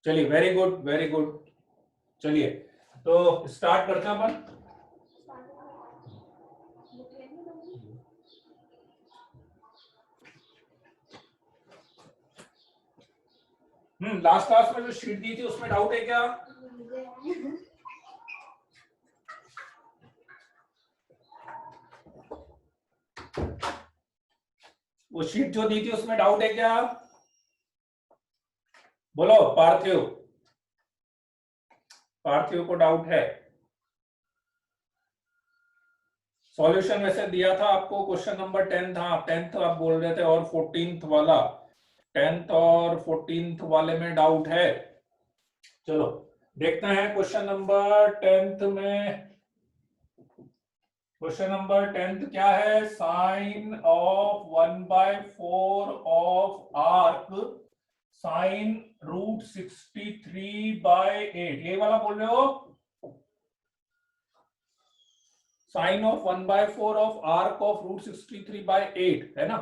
चलिए, very good very good. चलिए तो स्टार्ट करते हैं अपन। लास्ट क्लास में जो शीट दी थी उसमें डाउट है क्या? वो शीट जो दी थी उसमें डाउट है क्या? बोलो पार्थिव, पार्थिव को डाउट है? सॉल्यूशन वैसे दिया था आपको, क्वेश्चन नंबर 10 था, 10th आप बोल रहे थे, और 14th वाला, 10th और 14th वाले में डाउट है। चलो देखते हैं क्वेश्चन नंबर 10th में। क्वेश्चन नंबर 10th क्या है? Sine of 1/4 of arc sine √63/8, ये वाला बोल रहे हो? Sine of 1/4 of arc of √63/8 है ना?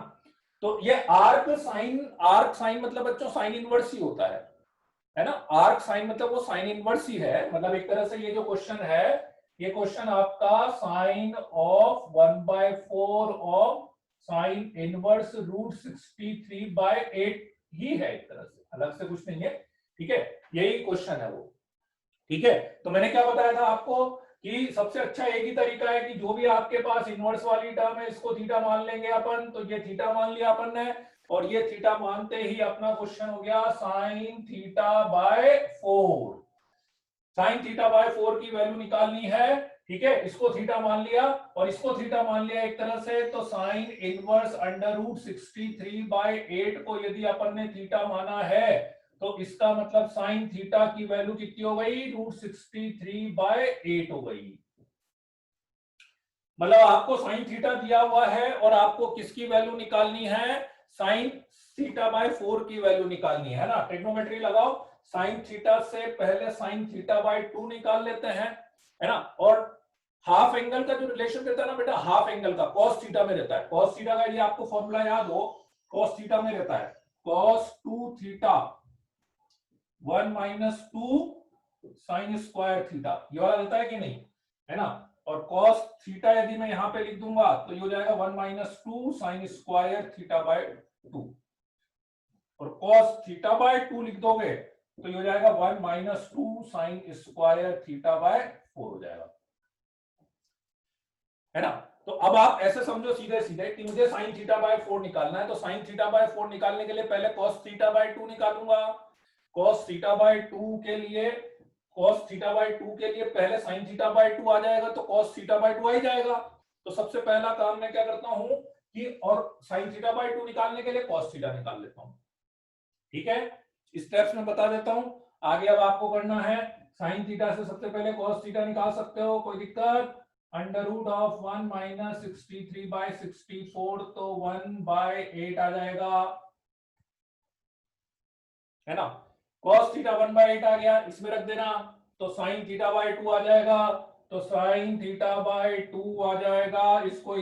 तो ये आर्क साइन मतलब बच्चों साइन इनवर्स ही होता है ना? आर्क साइन मतलब वो साइन इनवर्स ही है। मतलब एक तरह से ये जो क्वेश्चन है, ये क्वेश्चन आपका sine of 1/4 of sine inverse √63/8 ही है, एक तरह से, अलग से कुछ नहीं है। ठीक है, यही क्वेश्चन है वो। ठीक है, तो मैंने क्या बताया था आपको कि सबसे अच्छा एक ही तरीका है कि जो भी आपके पास इनवर्स वाली टर्म है इसको थीटा मान लेंगे अपन। तो ये थीटा मान लिया अपन ने, और ये थीटा मानते ही अपना क्वेश्चन हो गया साइन थीटा/4। साइन थीटा/4 की वैल्यू निकालनी है। ठीक है, इसको थीटा मान लिया और इसको थीटा मान लिया एक तरह से। तो साइन इनवर्स √63/8 को यदि अपन ने थीटा माना है तो इसका मतलब साइन थीटा की वैल्यू कितनी हो गई? √63/8 हो गई। मतलब आपको साइन थीटा दिया हुआ है और आपको किसकी वैल्यू निकालनी है? साइन थीटा/4 की वैल्यू निकालनी है ना? ट्रिग्नोमेट्री लगाओ। साइन थीटा से पहले साइन थीटा/2 निकाल लेते हैं, है ना? और हाफ एंगल का जो रिलेशन रहता है ना बेटा, हाफ एंगल का कॉस थीटा में रहता है। कॉस थीटा का यदि आपको फॉर्मूला याद हो, कॉस थीटा में रहता है cos 2 theta 1 - 2 sine square theta, ये वाला रहता है कि नहीं, है ना? और cos थीटा यदि मैं यहां पे लिख दूंगा तो ये हो जाएगा 1 - 2 साइन स्क्वायर थीटा/2, और cos थीटा/2 लिख दोगे तो ये हो जाएगा 1 - 2 साइन स्क्वायर थीटा/4 हो जाएगा, है ना? तो अब आप ऐसे समझो सीधे सीधे कि मुझे साइन थीटा/4 निकालना है, तो साइन थीटा/4 निकालने के लिए पहले cos थीटा/2 निकालूंगा। cos थीटा/2 के लिए पहले साइन थीटा/2 आ जाएगा, तो cos थीटा/2 आ ही जाएगा। तो सबसे पहला काम मैं क्या करता हूं कि, और साइन थीटा/2 निकालने के लिए cos थीटा निकाल लेता हूं। ठीक है, स्टेप्स में बता देता हूं। आगे अब आपको करना है, साइन थीटा से सबसे पहले cos थीटा निकाल सकते हो, कोई दिक्कत? √1 - 63/64, तो 1/8 आ जाएगा, है ना? cos थीटा 1/8 आ गया, इसमें रख देना। तो साइन थीटा/2 आ जाएगा, तो साइन थीटा/2 आ जाएगा। इसको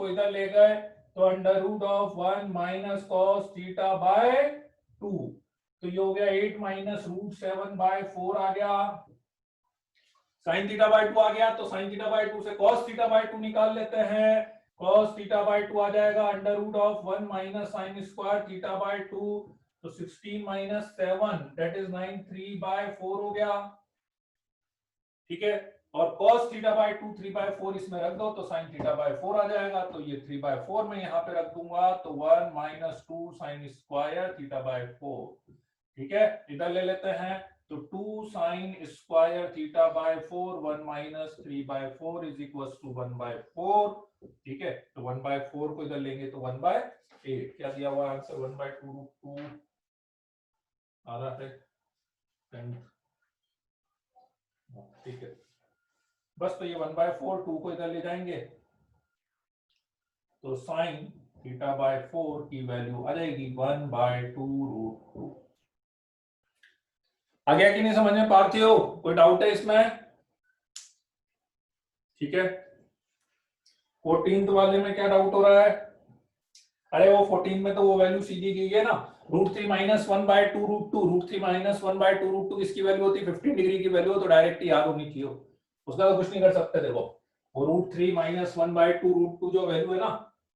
इधर ले गए तो √1 - cos थीटा/2, तो ये हो गया 8 - √7/4 आ गया। साइन थीटा/2 आ गया, तो साइन थीटा/2 से cos थीटा/2 निकाल लेते हैं। cos थीटा/2 आ जाएगा √1 - साइन स्क्वायर थीटा/2, तो 16 - 7 दैट इज 9 3/4 हो गया। ठीक है, और cos थीटा/2 3/4 इसमें रख दो तो साइन थीटा/4 आ जाएगा। तो ये 3/4 में यहाँ पे रख दूंगा, तो 1 - 2 साइन स्क्वायर थीटा/4। ठीक है, इधर ले लेते हैं, तो 2 साइन स्क्वायर थीटा/4 1 - 3/4 इज इक्वल टू 1/4। ठीक है, तो 1/4 को इधर लेंगे तो 1/8। क्या दिया हुआ आंसर? 1/2 आ रहा है। ठीक है, बस तो ये 1/4 2 को इधर ले जाएंगे, तो साइन थीटा/4 की वैल्यू आ जाएगी 1/2√2। आ गया कि नहीं समझ में पार्थिव? कोई डाउट है इसमें? ठीक है, 14th वाले में क्या डाउट हो रहा है? अरे वो 14 में तो वो वैल्यू सीधी गई है ना, √3 माइनस 1/2 √2, √3 माइनस 1/2 √2 इसकी वैल्यू होती है 15 डिग्री की वैल्यू, तो डायरेक्ट याद होनी चाहिए, उसका तो कुछ नहीं कर सकते। देखो वो √3 माइनस 1/2 √2 जो वैल्यू है ना,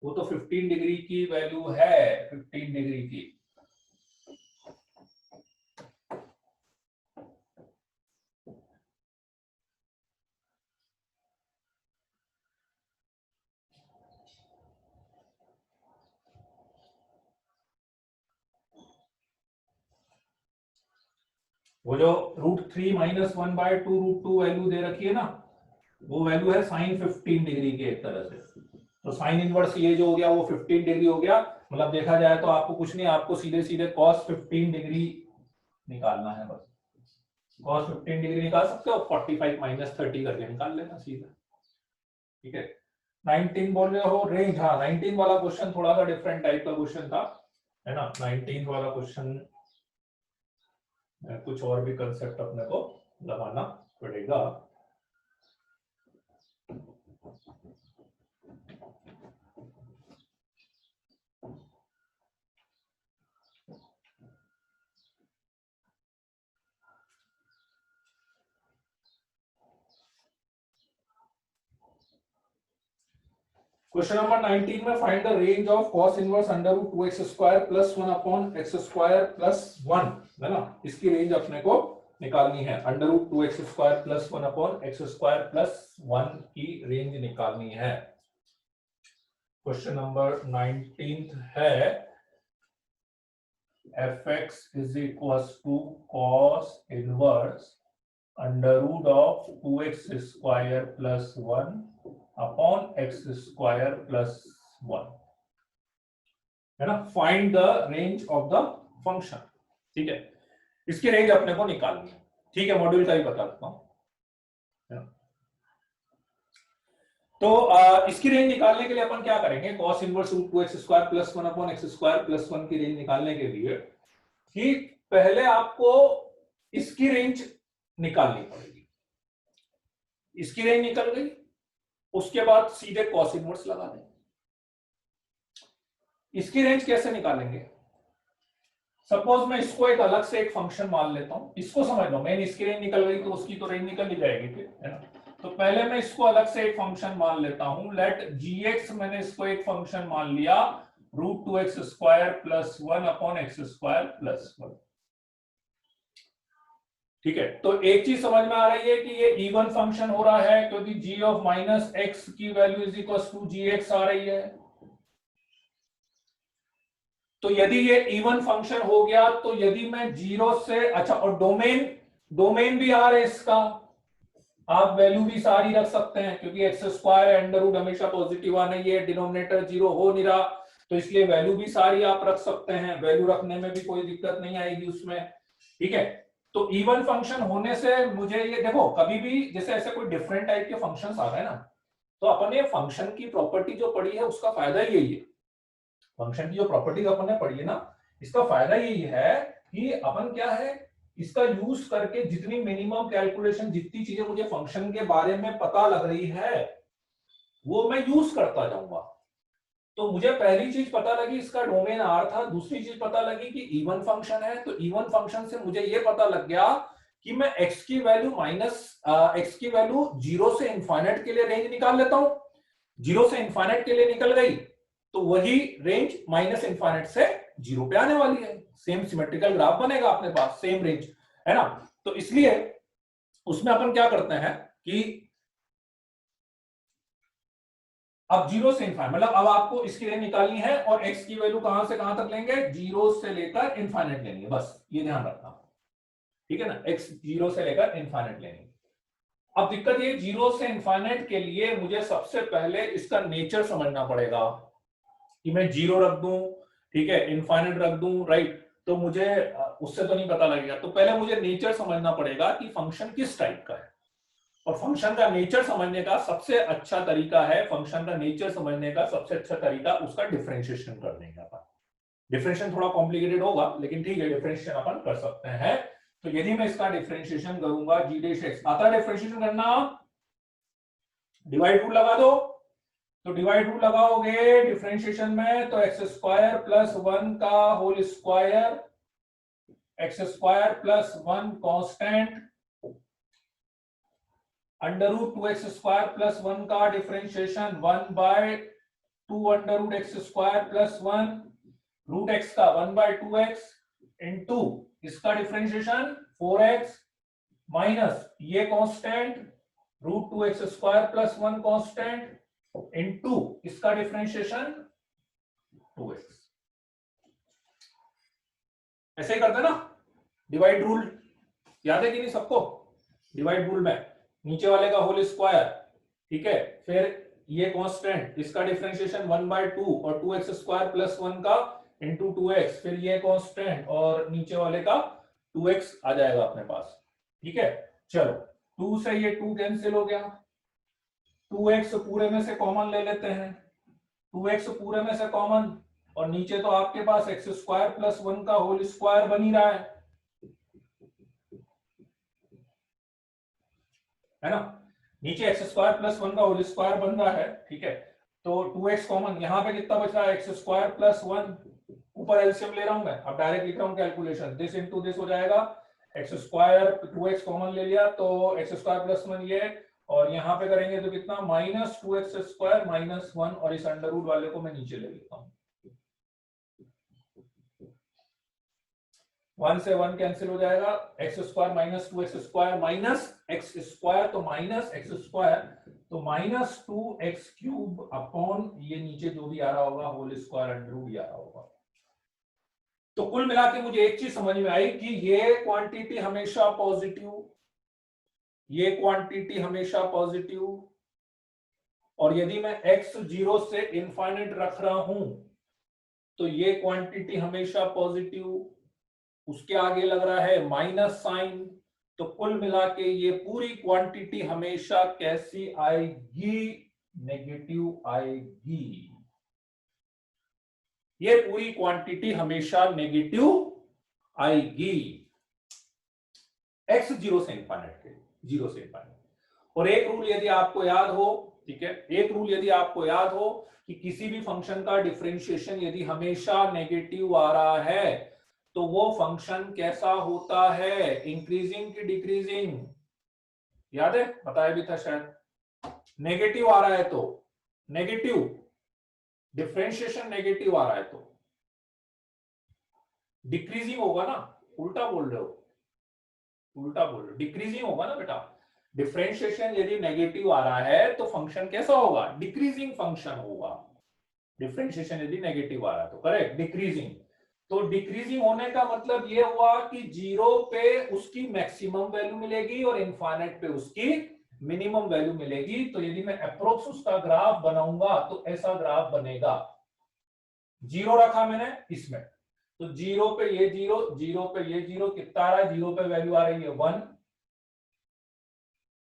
वो तो 15 डिग्री की वैल्यू है, 15 डिग्री की। वो जो √3 माइनस 1/2 √2 वैल्यू दे रखी है ना, वो वैल्यू है साइन 15 डिग्री की एक तरह से। तो साइन इनवर्स ये जो हो गया वो 15 डिग्री हो गया, मतलब देखा जाए तो आपको कुछ नहीं, आपको सीधे सीधे cos 15 डिग्री निकालना है बस। cos 15 डिग्री निकाल सकते हो, 45 माइनस 30 करके निकाल लेना सीधा। ठीक है, 19 बोल रहे हो रेंज। हाँ 19 वाला क्वेश्चन थोड़ा सा डिफरेंट टाइप का क्वेश्चन था, है ना। 19 वाला क्वेश्चन कुछ और भी कंसेप्ट अपने को लगाना पड़ेगा। क्वेश्चन नंबर 19 में find the range of cos inverse under root 2x square plus 1 upon x square plus 1, है ना। इसकी रेंज अपने को निकालनी है, under root 2x square plus 1 upon x square plus 1 की रेंज निकालनी है। क्वेश्चन नंबर 19 है fx is equal to cos inverse under root of 2x square plus 1 upon x square plus 1, है ना। Find the range of the function. ठीक है, इसकी range अपने को निकालनी है। ठीक है, मॉड्यूल का ही बता देता हूं। तो इसकी रेंज निकालने के लिए अपन क्या करेंगे, cos inverse root 2x square plus 1 upon x square plus 1 की रेंज निकालने के लिए कि पहले आपको इसकी रेंज निकालनी पड़ेगी। इसकी रेंज निकल गई, उसके बाद सीधे cos इनवर्स लगा देंगे। इसकी रेंज कैसे निकालेंगे, सपोज मैं इसको एक अलग से एक फंक्शन मान लेता हूं, इसको समझ लो, मेन इसकी रेंज निकल गई तो उसकी तो रेंज निकल ही जाएगी फिर, है ना। तो पहले मैं इसको अलग से एक फंक्शन मान लेता हूं, लेट gx, मैंने इसको एक फंक्शन मान लिया root 2x square plus 1 upon x square plus 1। ठीक है, तो एक चीज समझ में आ रही है कि ये इवन फंक्शन हो रहा है क्योंकि g ऑफ माइनस x की value is equal to gx आ रही है। तो यदि ये इवन फंक्शन हो गया तो यदि मैं 0 से, अच्छा, और डोमेन, डोमेन भी आ रहा है इसका, आप वैल्यू भी सारी रख सकते हैं क्योंकि एक्स स्क्वायर है, अंडर रूट हमेशा पॉजिटिव आना ही है, डिनोमिनेटर 0 हो नहीं रहा, तो इसलिए वैल्यू भी सारी आप रख सकते हैं, वैल्यू रखने में भी कोई दिक्कत नहीं आएगी उसमें। ठीक है, तो इवन फंक्शन होने से मुझे ये देखो, कभी भी जैसे ऐसे कोई डिफरेंट टाइप के फंक्शंस आ गए ना, तो अपन ये फंक्शन की प्रॉपर्टी जो पढ़ी है उसका फायदा यही है, फंक्शन की जो प्रॉपर्टी अपन ने पढ़ी है ना, इसका फायदा यही है कि अपन क्या है, इसका यूज करके जितनी मिनिमम कैलकुलेशन, जितनी चीजें मुझे फंक्शन के बारे में पता लग रही है वो मैं यूज करता जाऊंगा। तो मुझे पहली चीज पता लगी इसका डोमेन आर था, दूसरी चीज पता लगी कि इवन फंक्शन है, तो इवन फंक्शन से मुझे ये पता लग गया कि मैं x की वैल्यू माइनस x की वैल्यू 0 से इंफाइनाइट के लिए रेंज निकाल लेता हूं, 0 से इंफाइनाइट के लिए निकल गई तो वही रेंज माइनस इंफाइनाइट से 0 पे आने वाली है, सेम सिमेट्रिकल ग्राफ बनेगा अपने पास, सेम रेंज, है ना। तो इसलिए उसमें अपन क्या करते हैं कि अब 0 से इंफाइनाइट, मतलब अब आपको इसकी रेंज निकालनी है और x की वैल्यू कहां से कहां तक लेंगे, 0 से लेकर इंफाइनाइट लेंगे, बस ये ध्यान रखना। ठीक है ना, x 0 से लेकर इंफाइनाइट लेंगे। अब दिक्कत ये, 0 से इंफाइनाइट के लिए मुझे सबसे पहले इसका नेचर समझना पड़ेगा कि मैं 0 रख दूं, ठीक है, इनफाइनाइट रख दूं, राइट, तो मुझे उससे तो नहीं पता लगेगा, तो पहले मुझे नेचर समझना पड़ेगा कि फंक्शन किस टाइप का है। और फंक्शन का नेचर समझने का सबसे अच्छा तरीका है, फंक्शन का नेचर समझने का सबसे अच्छा तरीका उसका डिफरेंशिएशन करने का। डिफरेंशिएशन थोड़ा कॉम्प्लिकेटेड होगा लेकिन ठीक है, डिफरेंशिएशन अपन कर सकते हैं। तो यदि मैं इसका डिफरेंशिएशन करूंगा, g डैश x आता है डिफरेंशिएशन करना, डिवाइड रूल लगा दो, तो डिवाइड रूल लगाओगे डिफरेंशिएशन में, तो एक्स स्क्वायर प्लस 1 का whole square, x square plus 1 constant, under root 2x square plus 1 का differentiation 1/2 under root x square plus 1 root x का 1/2x इंटू इसका डिफरेंशिएशन 4x माइनस ये constant root 2x square plus 1 constant into इसका differentiation 2x। ऐसे ही करते ना divide rule, याद है कि नहीं सबको? डिवाइड रूल में नीचे वाले का होल स्क्वायर, ठीक है, फिर ये कांस्टेंट इसका डिफरेंशिएशन 1/2 और 2x स्क्वायर प्लस 1 का इंटू 2x, फिर ये कांस्टेंट और नीचे वाले का 2x आ जाएगा अपने पास, ठीक है। चलो 2 से ये 2 कैंसिल हो गया, 2x पूरे में से कॉमन ले लेते हैं, 2x पूरे में से कॉमन, और नीचे तो आपके पास एक्स स्क्वायर प्लस 1 का होल स्क्वायर बन ही रहा है ना, नीचे एक्स स्क्वायर प्लस 1 का होल स्क्वायर बन रहा है, ठीक है। तो 2x कॉमन, यहां पे कितना बच रहा है, एक्स स्क्वायर प्लस 1, ऊपर एलसीएम ले रहा हूं मैं, अब डायरेक्ट लिख रहा हूं कैलकुलेशन, दिस इनटू दिस हो जाएगा, एक्स स्क्वायर 2x कॉमन ले लिया तो एक्स स्क्वायर प्लस 1 ये, और यहां पे करेंगे तो कितना माइनस 2x स्क्वायर माइनस 1, और इस अंडर रूट वाले को मैं नीचे ले लेता हूं, 1 से 1 कैंसिल हो जाएगा, x square minus 2x square minus x square, तो माइनस एक्स स्क्वायर, तो माइनस 2x क्यूब अपॉन ये नीचे जो भी आ रहा होगा होल स्क्वायर अंडर रूट आ रहा होगा। तो कुल मिला के मुझे एक चीज समझ में आई कि ये क्वांटिटी हमेशा पॉजिटिव, ये क्वांटिटी हमेशा पॉजिटिव, और यदि मैं x 0 से इनफाइनाइट रख रहा हूं तो ये क्वांटिटी हमेशा पॉजिटिव, उसके आगे लग रहा है माइनस साइन, तो कुल मिला के ये पूरी क्वांटिटी हमेशा कैसी आएगी, नेगेटिव आएगी, ये पूरी क्वांटिटी हमेशा नेगेटिव आएगी, x 0 से इनफाइनाइट, 0 से इनफाइनाइट। और एक रूल यदि आपको याद हो, ठीक है, एक रूल यदि आपको याद हो कि किसी भी फंक्शन का डिफरेंशिएशन यदि हमेशा नेगेटिव आ रहा है तो वो फंक्शन कैसा होता है, इंक्रीजिंग की डिक्रीजिंग, याद है, बताया भी था शायद। नेगेटिव आ रहा है तो नेगेटिव, डिफरेंशिएशन नेगेटिव आ रहा है तो डिक्रीजिंग होगा ना, उल्टा बोल रहे हो, उल्टा बोल रहे हो, डिक्रीजिंग होगा ना बेटा। डिफरेंशिएशन यदि नेगेटिव आ रहा है तो फंक्शन कैसा होगा, डिक्रीजिंग फंक्शन होगा। डिफरेंशिएशन यदि नेगेटिव आ रहा है तो करेक्ट, डिक्रीजिंग। तो डिक्रीजिंग होने का मतलब ये हुआ कि 0 पे उसकी मैक्सिमम वैल्यू मिलेगी और इनफाइनाइट पे उसकी मिनिमम वैल्यू मिलेगी। तो यदि मैं अप्रोक्स उसका ग्राफ बनाऊंगा तो ऐसा ग्राफ बनेगा, 0 रखा मैंने इसमें, तो 0 पे ये 0, 0 पे ये 0, कितना आ रहा है, 0 पे वैल्यू आ रही है 1,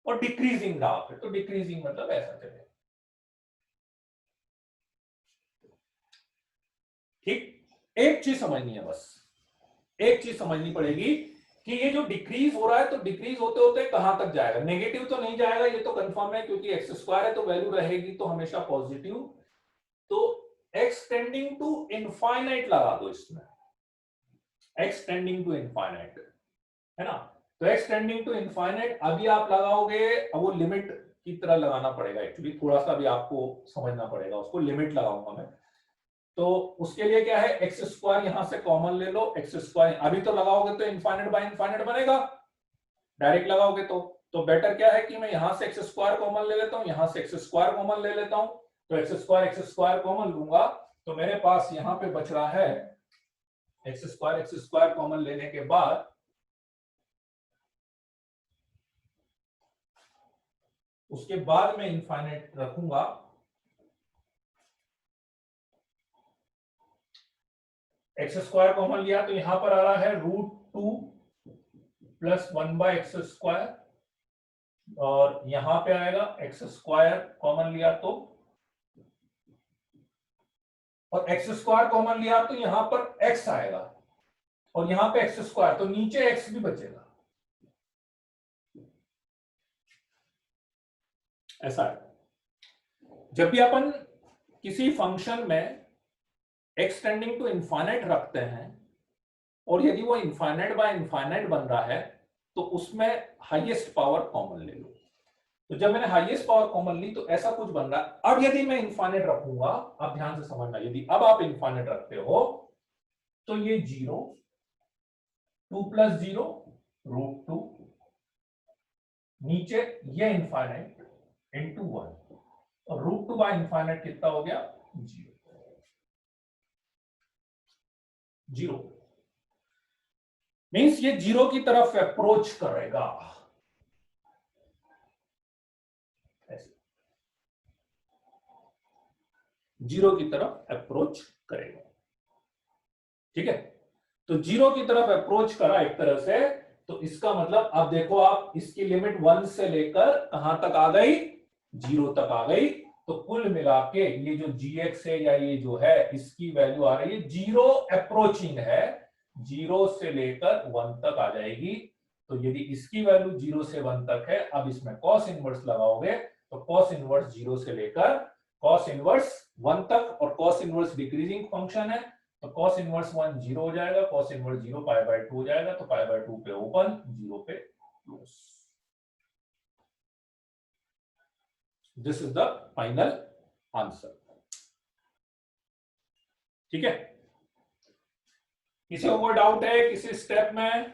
और डिक्रीजिंग ग्राफ है तो डिक्रीजिंग मतलब ऐसा चलेगा, ठीक। एक चीज समझनी है, बस एक चीज समझनी पड़ेगी कि ये जो डिक्रीज हो रहा है तो डिक्रीज होते होते कहां तक जाएगा, नेगेटिव तो नहीं जाएगा, ये तो कंफर्म है, क्योंकि एक्स स्क्वायर है तो वैल्यू रहेगी तो हमेशा पॉजिटिव। तो एक्स टेंडिंग टू इनफाइनाइट लगा दो इसमें, एक्स टेंडिंग टू इनफाइनाइट, है ना। तो एक्स टेंडिंग टू इनफाइनाइट अभी आप लगाओगे, अब वो लिमिट की तरह लगाना पड़ेगा, एक्चुअली थोड़ा सा भी आपको समझना पड़ेगा, उसको लिमिट लगाऊंगा मैं। तो उसके लिए क्या है, एक्स स्क्वायर यहां से कॉमन ले लो, एक्स स्क्वायर अभी तो लगाओगे तो इनफाइनाइट बाय इनफाइनाइट बनेगा, डायरेक्ट लगाओगे तो बेटर क्या है कि मैं यहां से एक्स स्क्वायर कॉमन ले लेता हूं, यहां से एक्स स्क्वायर कॉमन ले लेता हूं, तो एक्स स्क्वायर कॉमन लूंगा तो मेरे पास यहां पे बच रहा है एक्स स्क्वायर कॉमन लेने के बाद उसके बाद मैं इनफाइनाइट रखूंगा, एक्स स्क्वायर कॉमन लिया तो यहां पर आ रहा है √2 प्लस 1/x स्क्वायर, और यहां पे आएगा एक्स स्क्वायर कॉमन लिया तो, और एक्स स्क्वायर कॉमन लिया तो यहां पर x आएगा, और यहां पे एक्स स्क्वायर, तो नीचे x भी बचेगा, ऐसा है। जब भी अपन किसी फंक्शन में एक्सटेंडिंग टू इनफाइनाइट रखते हैं और यदि वो इनफाइनाइट बाय इनफाइनाइट बन रहा है तो उसमें हाईएस्ट पावर कॉमन ले लो। तो जब मैंने हाईएस्ट पावर कॉमन ली तो ऐसा कुछ बन रहा है। अब यदि मैं इनफाइनाइट रखूंगा, अब ध्यान से समझना, यदि अब आप इनफाइनाइट रखते हो तो ये 0, 2 + 0 √2, नीचे ये इनफाइनाइट इंटू 1, और √2 बाय इनफाइनाइट कितना हो गया? 0 मीन्स ये 0 की तरफ अप्रोच करेगा, ऐसे 0 की तरफ अप्रोच करेगा। ठीक है, तो 0 की तरफ अप्रोच करा एक तरह से, तो इसका मतलब अब देखो आप इसकी लिमिट 1 से लेकर कहां तक आ गई? 0 तक आ गई। तो कुल मिला के ये जो gx है या ये जो है इसकी वैल्यू आ रही है 0 अप्रोचिंग है, 0 से लेकर 1 तक आ जाएगी। तो यदि इसकी वैल्यू 0 से 1 तक है, अब इसमें कॉस इनवर्स लगाओगे तो कॉस इनवर्स 0 से लेकर कॉस इनवर्स 1 तक, और कॉस इनवर्स डिक्रीजिंग फंक्शन है तो cos इनवर्स 1 0 हो जाएगा, cos इनवर्स 0 π/2 हो जाएगा, तो π/2 पे ओपन, 0 पे close. This is the final answer. ठीक है, किसी को कोई डाउट है किसी स्टेप में?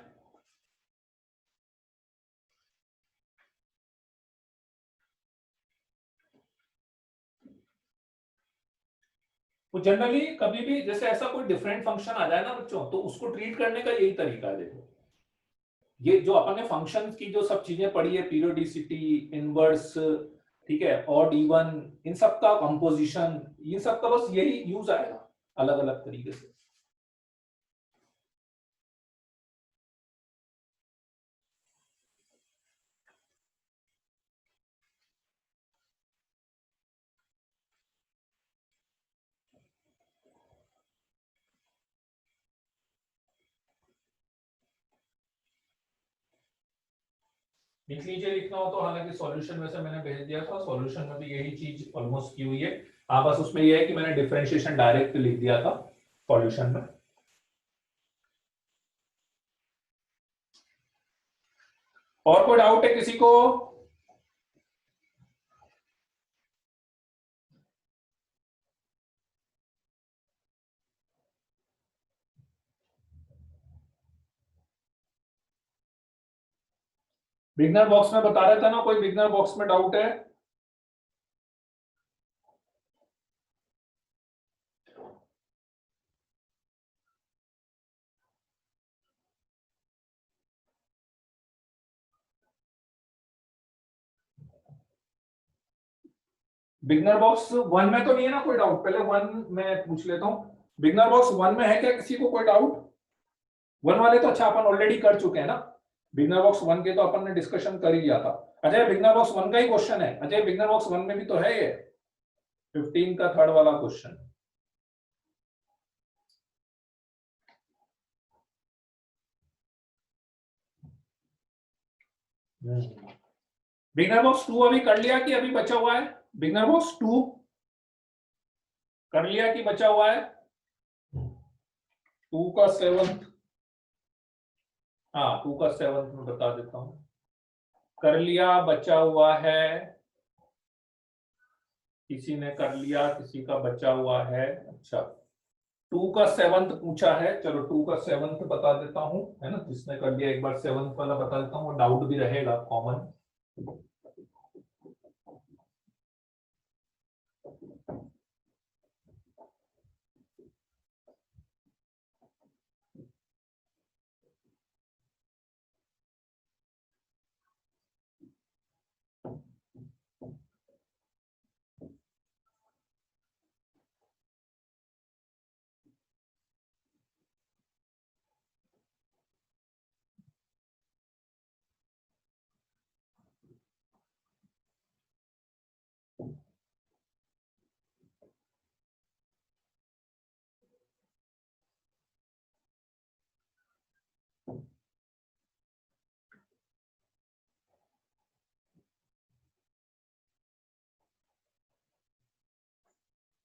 तो जनरली कभी भी जैसे ऐसा कोई डिफरेंट फंक्शन आ जाए ना बच्चों, तो उसको ट्रीट करने का यही तरीका है। देखो ये जो अपन ने फंक्शंस की जो सब चीजें पढ़ी है, पीरियोडिसिटी, इनवर्स, ठीक है, ऑड इवन, इन सब का कंपोजिशन, इन सब का बस यही यूज आएगा अलग अलग तरीके से। लिख लीजिए, लिखना हो तो, हालांकि सॉल्यूशन में से मैंने भेज दिया था, सॉल्यूशन में भी यही चीज ऑलमोस्ट की हुई है। हाँ बस उसमें यह है कि मैंने डिफरेंशिएशन डायरेक्ट लिख दिया था सॉल्यूशन में। और कोई डाउट है किसी को? बिगनर बॉक्स में बता रहा था ना, कोई बिगनर बॉक्स में डाउट है? बिगनर बॉक्स 1 में तो नहीं है ना कोई डाउट? पहले 1 में पूछ लेता हूं, बिगनर बॉक्स 1 में है क्या किसी को कोई डाउट? 1 वाले तो अच्छा अपन ऑलरेडी कर चुके हैं ना, बिगनर बॉक्स 1 के तो अपन ने डिस्कशन कर ही लिया था। अजय बिगनर बॉक्स 1 का ही क्वेश्चन है, अजय बिगनर बॉक्स 1 में भी तो है ये 15 का थर्ड वाला क्वेश्चन। बिगनर बॉक्स 2 अभी कर लिया कि अभी बचा हुआ है? बिगनर बॉक्स 2 कर लिया कि बचा हुआ है? 2 का 7th, हाँ 2 का 7th में बता देता हूं। कर लिया, बचा हुआ है, किसी ने कर लिया, किसी का बचा हुआ है। अच्छा 2 का 7th पूछा है, चलो 2 का 7th बता देता हूं, है ना, जिसने कर लिया एक बार 7th वाला बता देता हूं, वो डाउट भी रहेगा कॉमन।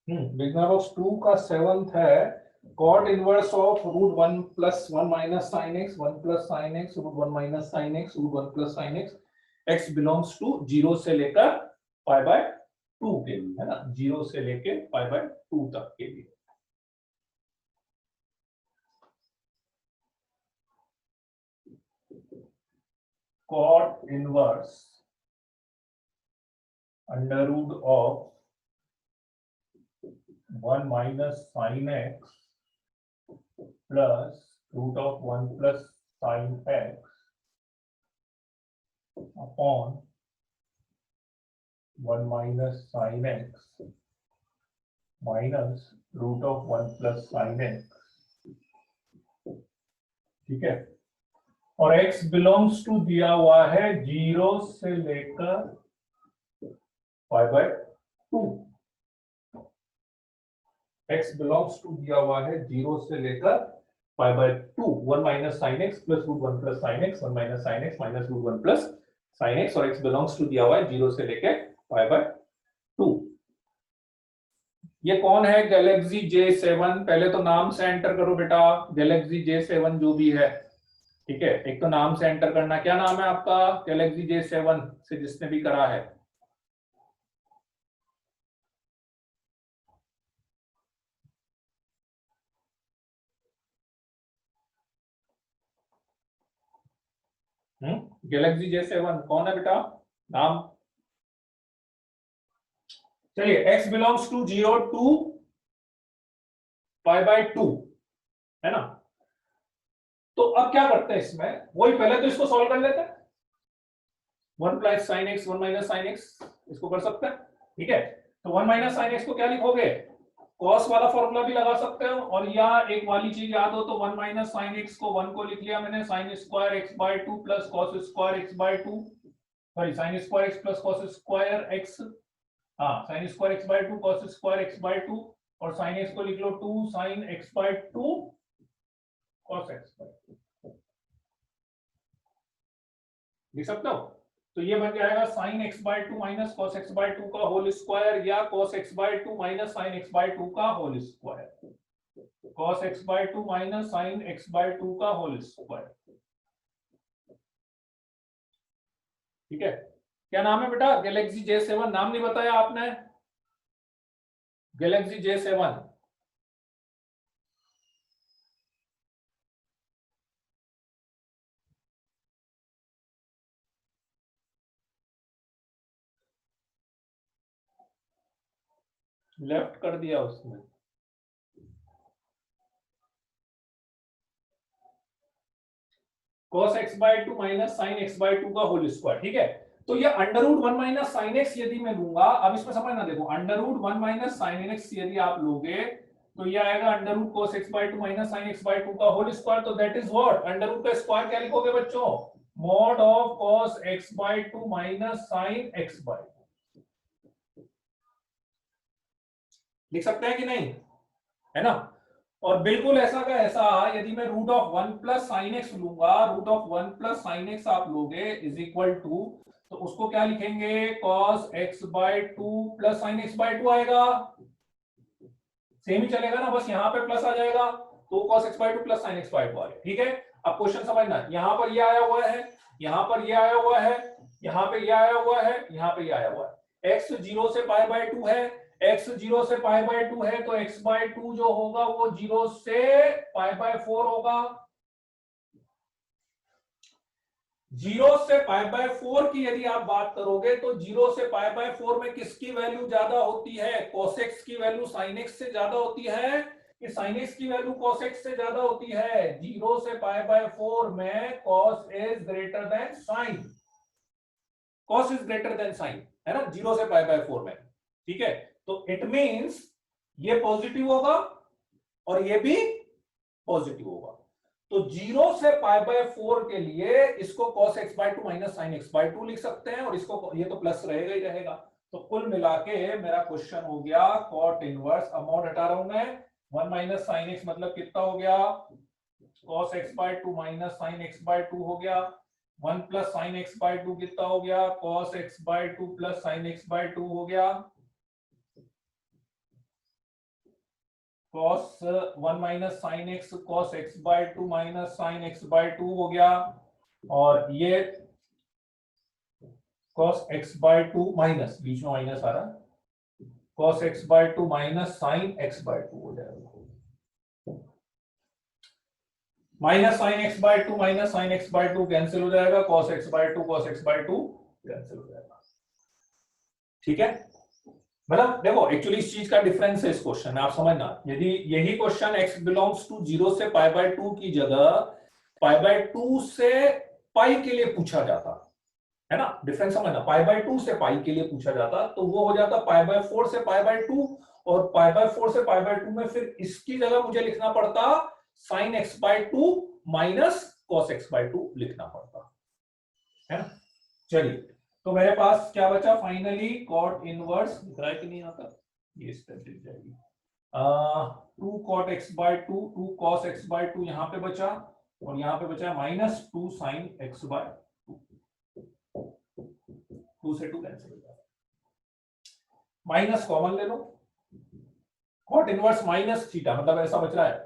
बिगनर बॉक्स 2 का 7th है cot inverse of √1 + 1 - sin x 1 + sin x √1 - sin x √1 + sin x x belongs to 0 से लेकर π/2 के लिए, है ना, 0 से लेकर π/2 तक के लिए। cot inverse √ of 1 - sin x plus √1 + sin x upon 1 - sin x minus √1 + sin x, ठीक है। और x बिलोंग्स टू दिया हुआ है 0 से लेकर π/2। x बिलोंग्स टू दिया हुआ है 0 से लेकर π/2। 1 - sin x plus √1 + sin x 1 - sin x minus √1 + sin x, और x बिलोंग्स टू दिया हुआ है 0 से लेकर π/2। ये कौन है? Galaxy J7। पहले तो नाम से एंटर करो बेटा, गैलेक्सी J7 जो भी है, ठीक है। एक तो नाम से एंटर करना, क्या नाम है आपका गैलेक्सी J7 से जिसने भी करा है? गैलेक्सी J7 कौन है बेटा? नाम। चलिए, x बिलोंग्स टू 0 टू π/2, है ना। तो अब क्या करते हैं इसमें, वही पहले तो इसको सॉल्व कर लेते हैं। 1 + sin x 1 - sin x इसको कर सकते हैं, ठीक है। तो 1 - sin x को क्या लिखोगे? cos वाला फॉर्मूला भी लगा सकते हो, और या एक वाली चीज याद हो तो 1 - sin x को 1 को लिख लिया मैंने sin² x/2 + cos² x/2, sorry sin² x + cos² x, हाँ sin² x/2 cos² x/2, और sin x को लिख लो 2 sin x/2 cos x/2, लिख सकते हो। तो ये बन जाएगा sin x/2 minus cos x/2 का होल स्क्वायर, या cos x/2 minus sin x/2 का whole square, cos x/2 minus sin x/2 का होल स्क्वायर, ठीक है। क्या नाम है बेटा? Galaxy J7। नाम नहीं बताया आपने, गैलेक्सी J7। लेफ्ट कर दिया उसने। cos x/2 minus sin x/2 का होल स्क्वायर, ठीक है। तो ये √1 minus sin x यदि मैं लूंगा, अब इसमें समझना, देखो √1 minus sin x यदि आप लोगे तो ये आएगा √cos x/2 minus sin x/2 का होल स्क्वायर। तो दैट इज व्हाट, √ का स्क्वायर क्या लिखोगे बच्चों? mod of cos x/2 minus sin x/2, लिख सकते हैं कि नहीं, है ना। और बिल्कुल ऐसा का ऐसा यदि मैं √1 + sin x लूंगा, √1 + sin x आप लोगे इज इक्वल टू, तो उसको क्या लिखेंगे? cos x/2 + sin x/2 आएगा, सेम ही चलेगा ना, बस यहाँ पे प्लस आ जाएगा, तो cos x/2 + sin x/2 आ गया, ठीक है। अब क्वेश्चन समझना, यहाँ पर ये आया हुआ है, यहाँ पर ये आया हुआ है, यहाँ पे ये आया हुआ है, यहाँ पे ये आया हुआ है। x 0 से π/2 है, x 0 से π/2 है, तो x/2 जो होगा वो 0 से π/4 होगा। 0 से π/4 की यदि आप बात करोगे तो 0 से π/4 में किसकी वैल्यू ज्यादा होती है? cos x की वैल्यू sin x से ज्यादा होती है कि sin x की वैल्यू cos x से ज्यादा होती है? 0 से π/4 में cos is greater than sin, cos is greater than sin, है ना, 0 से π/4 में, ठीक है। तो इट मींस ये पॉजिटिव होगा और ये भी पॉजिटिव होगा। तो 0 से π/4 के लिए इसको cos x/2 minus sin x/2 लिख सकते हैं, और इसको ये तो प्लस रहेगा ही रहेगा। तो कुल मिला के मेरा क्वेश्चन हो गया cot इनवर्स, अमाउंट हटा रहा हूं मैं, 1 - sin x मतलब कितना हो गया? cos x/2 minus sin x/2 हो गया, 1 + sin x/2 कितना हो गया? cos x/2 plus sin x/2 हो गया, cos 1 minus sine x cos x bye 2 minus sine x bye 2 हो गया, और ये cos x बाय 2 माइनस, बीच में माइनस आ रहा है, cos x bye 2 minus sine x bye 2 हो जाएगा, minus sine x by 2 minus sine x by 2 cancel हो जाएगा, cos x bye 2 cos x bye 2 cancel हो जाएगा। ठीक है, मतलब देखो एक्चुअली इस चीज का डिफरेंस है इस क्वेश्चन में, आप समझना, यदि यही क्वेश्चन x बिलोंग्स टू 0 से पाई बाय 2 की जगह पाई बाय 2 से पाई के लिए पूछा जाता है ना, डिफरेंस समझना, पाई बाय 2 से पाई के लिए पूछा जाता तो वो हो जाता पाई बाय 4 से पाई बाय 2, और पाई बाय 4 से पाई बाय 2 में फिर इसकी जगह मुझे लिखना पड़ता sine x by 2 minus cos x by 2 लिखना पड़ता है ना। चलिए, तो मेरे पास क्या बचा फाइनली, कॉट इनवर्स, दिख रहा है कि नहीं आता, ये स्टेप दिख जाएगी, 2 cot x by 2 2 cos x by 2 यहां पे बचा, और यहां पे बचा माइनस 2 साइन एक्स बाय 2 से 2 कैंसिल हो जाएगा, माइनस कॉमन ले लो, कॉट इनवर्स माइनस थीटा, मतलब ऐसा बच रहा है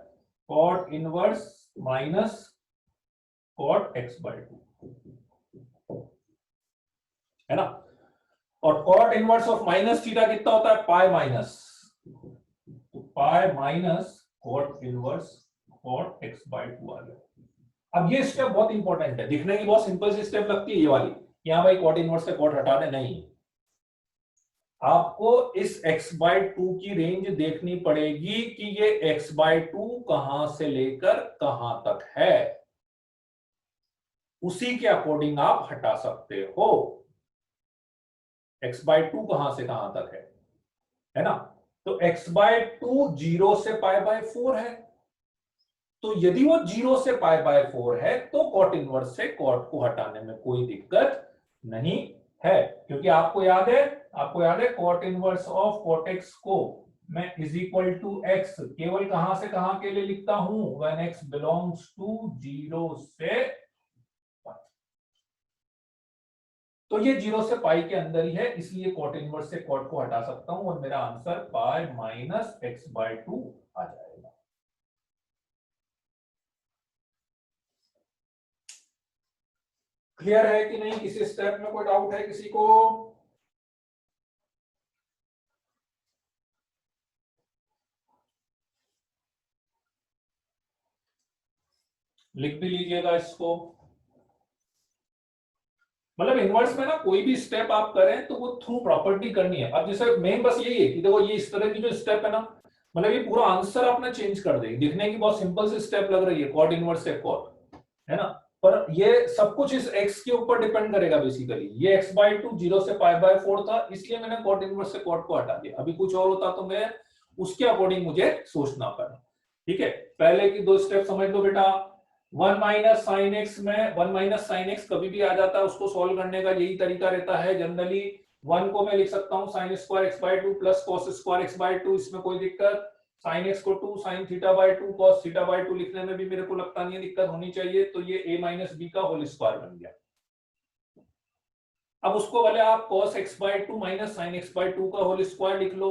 cot inverse minus cot x by 2 है ना, और cot inverse of minus theta कितना होता है, पाई माइनस, तो pi minus cot inverse cot x by 2 आ गया। अब ये स्टेप बहुत इंपॉर्टेंट है, दिखने की बहुत सिंपल सी स्टेप लगती है ये वाली, यहां भाई कॉट इनवर्स से कॉट हटा दे, नहीं, आपको इस x बाय 2 की रेंज देखनी पड़ेगी कि ये x बाय 2 कहां से लेकर कहां तक है, उसी के अकॉर्डिंग आप हटा सकते हो, x बाय 2 कहां से कहां तक है ना, तो x बाय 2 0 से पाई बाय 4 है, तो यदि वो 0 से पाई बाय 4 है तो कॉट इनवर्स से कॉट को हटाने में कोई दिक्कत नहीं है, क्योंकि आपको याद है cot inverse of cot x को मैं इज इक्वल टू एक्स केवल कहां से कहां के लिए लिखता हूं, व्हेन एक्स बिलोंग्स टू 0 से पाई, तो ये 0 से पाई के अंदर ही है, इसलिए कॉट इनवर्स से कॉट को हटा सकता हूं, और मेरा answer pi minus x by 2 आ जाएगा। क्लियर है कि नहीं, किसी स्टेप में कोई डाउट है किसी को? लिख भी लीजिएगा इसको, मतलब इनवर्स में ना कोई भी स्टेप आप करें तो वो थ्रू प्रॉपर्टी करनी है। अब जैसे मेन बस यही है कि देखो ये इस तरह की जो स्टेप है ना, मतलब ये पूरा आंसर आपने चेंज कर देगी, दिखने की बहुत सिंपल सी स्टेप लग रही है, कॉट इनवर्स से कॉट, है ना, पर ये सब कुछ इस x के ऊपर डिपेंड करेगा बेसिकली, ये x बाय 2 0 से पाई बाय 4 था, इसलिए मैंने कॉट इनवर्स से कॉट को हटा दिया, अभी कुछ और होता तो मैं उसके अकॉर्डिंग मुझे सोचना पड़ा। ठीक है, पहले की दो स्टेप समझ लो बेटा, 1 माइनस साइन एक्स में 1 माइनस साइन एक्स कभी भी आ जाता है, उसको सॉल्व करने का यही तरीका रहता है जनरली, 1 को मैं लिख सकता हूं sine square x by 2 plus cos square x by 2, इसमें कोई दिक्कत, साइन एक्स को 2 sine theta by 2 cos theta by 2 लिखने में भी मेरे को लगता नहीं है दिक्कत होनी चाहिए, तो ये a माइनस बी का होल स्क्वायर बन गया। अब उसको वाले आप cos x bye 2 minus sine x by 2 का होल स्क्वायर लिख लो,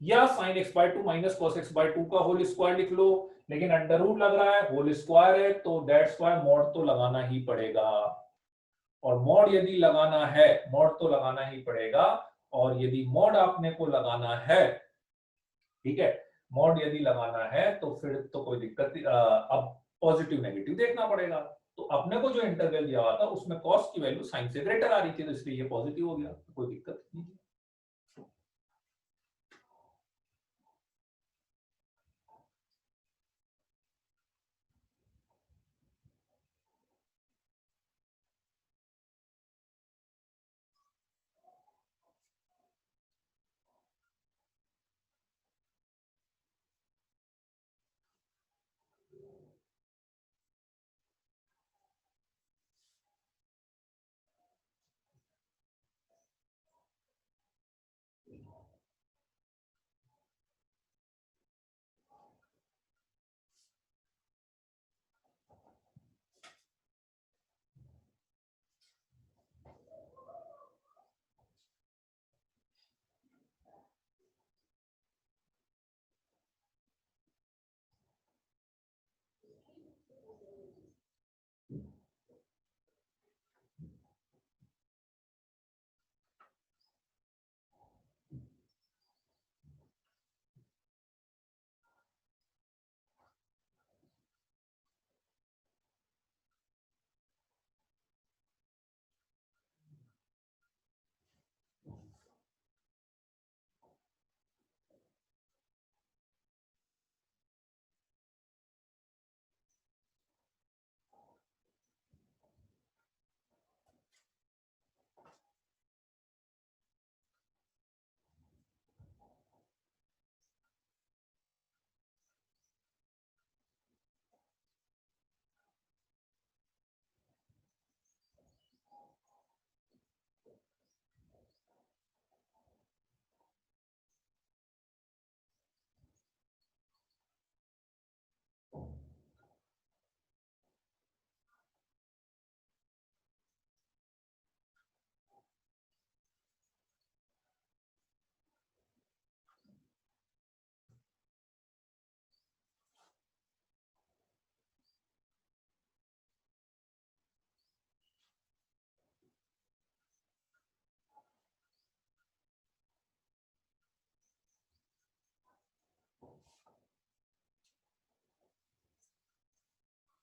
या sine x by 2 minus cos x bye 2 का होल स्क्वायर लिख लो, लेकिन अंडर रूट लग रहा है, होल स्क्वायर है, तो दैट्स व्हाई मॉड तो लगाना ही पड़ेगा, और मॉड यदि लगाना है, मॉड तो लगाना ही पड़ेगा, और यदि मॉड आपने को लगाना है, ठीक है, मॉड यदि लगाना है तो फिर तो कोई दिक्कत अब पॉजिटिव नेगेटिव देखना पड़ेगा, तो अपने को जो इंटरवल दिया हुआ था उसमें कॉस की वैल्यू साइन से ग्रेटर आ रही थी, तो इसलिए ये पॉजिटिव हो गया, तो कोई दिक्कत नहीं।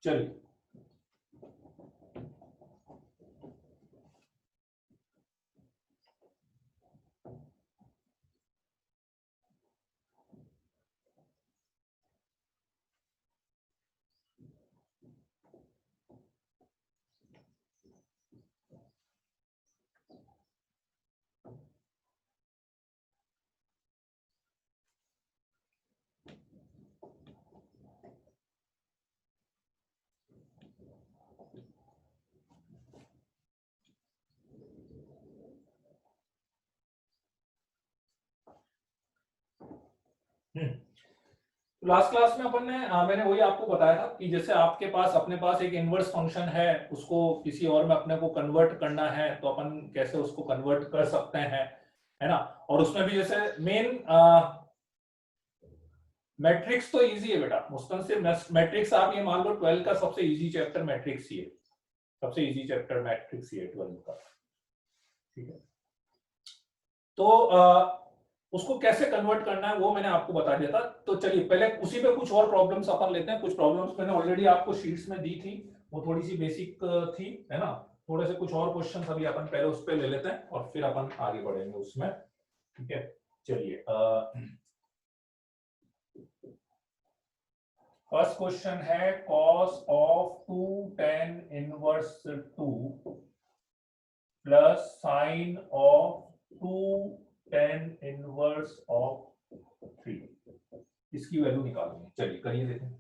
चलिए लास्ट क्लास में अपन ने मैंने वही आपको बताया था कि जैसे आपके पास अपने पास एक इनवर्स फंक्शन है, उसको किसी और में अपने को कन्वर्ट करना है तो अपन कैसे उसको कन्वर्ट कर सकते हैं, है ना। और उसमें भी जैसे मेन मैट्रिक्स तो इजी है बेटा, मुस्कान से मैट्रिक्स आप ये मान लो 12 का सबसे इजी चैप्टर मैट्रिक्स ही है, सबसे इजी चैप्टर मैट्रिक्स ही है 12 का, ठीक है। तो उसको कैसे कन्वर्ट करना है वो मैंने आपको बता दिया था। तो चलिए पहले उसी पे कुछ और प्रॉब्लम्स अपन लेते हैं। कुछ प्रॉब्लम्स मैंने ऑलरेडी आपको शीट्स में दी थी, वो थोड़ी सी बेसिक थी, है ना। थोड़े से कुछ और क्वेश्चन अभी अपन पहले उस पे ले लेते हैं और फिर अपन आगे बढ़ेंगे उसमें, ठीक है। चलिए फर्स्ट क्वेश्चन है cos of 2 tan inverse 2 plus sine of 2 tan inverse of 3, इसकी वैल्यू निकालनी है। चलिए करिए देखें।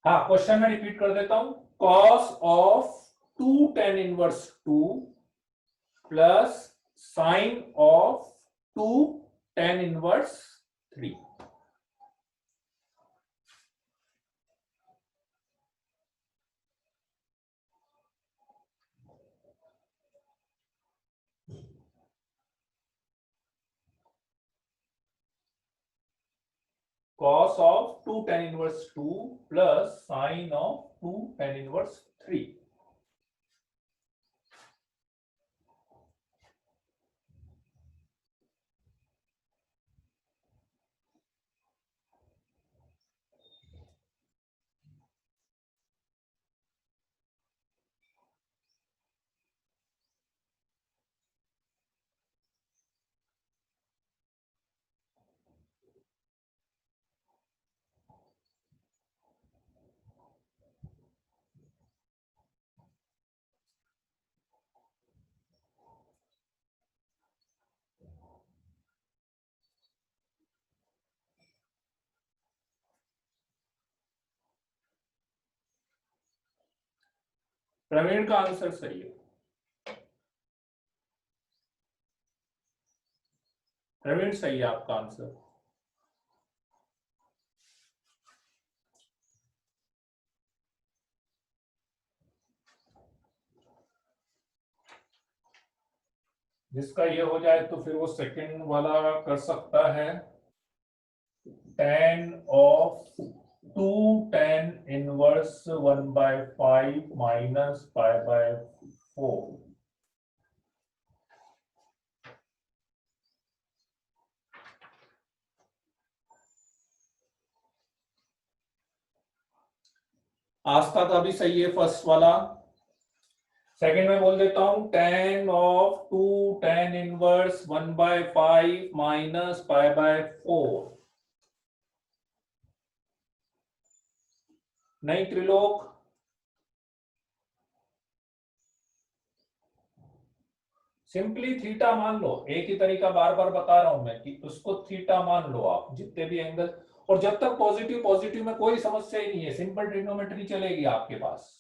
हाँ, क्वेश्चन में रिपीट कर देता हूं। cos of 2 tan inverse 2 plus sine of 2 tan inverse 3। cos of 2 tan inverse 2 plus sine of 2 tan inverse 3। Praveen का आंसर सही है। प्रवीण सही है आपका आंसर। जिसका ये हो जाए तो फिर वो सेकंड वाला कर सकता है। tan of 2 tan inverse 1/5 minus π/4। Aastha का भी सही है फर्स्ट वाला। सेकंड में बोल देता हूं tan of 2 tan inverse 1/5 minus π/4। नहीं त्रिलोक, सिंपली थीटा मान लो। एक ही तरीका बार बार बता रहा हूं मैं कि उसको थीटा मान लो आप, जितने भी एंगल। और जब तक पॉजिटिव पॉजिटिव में कोई समस्या ही नहीं है, सिंपल ट्रिग्नोमेट्री चलेगी आपके पास।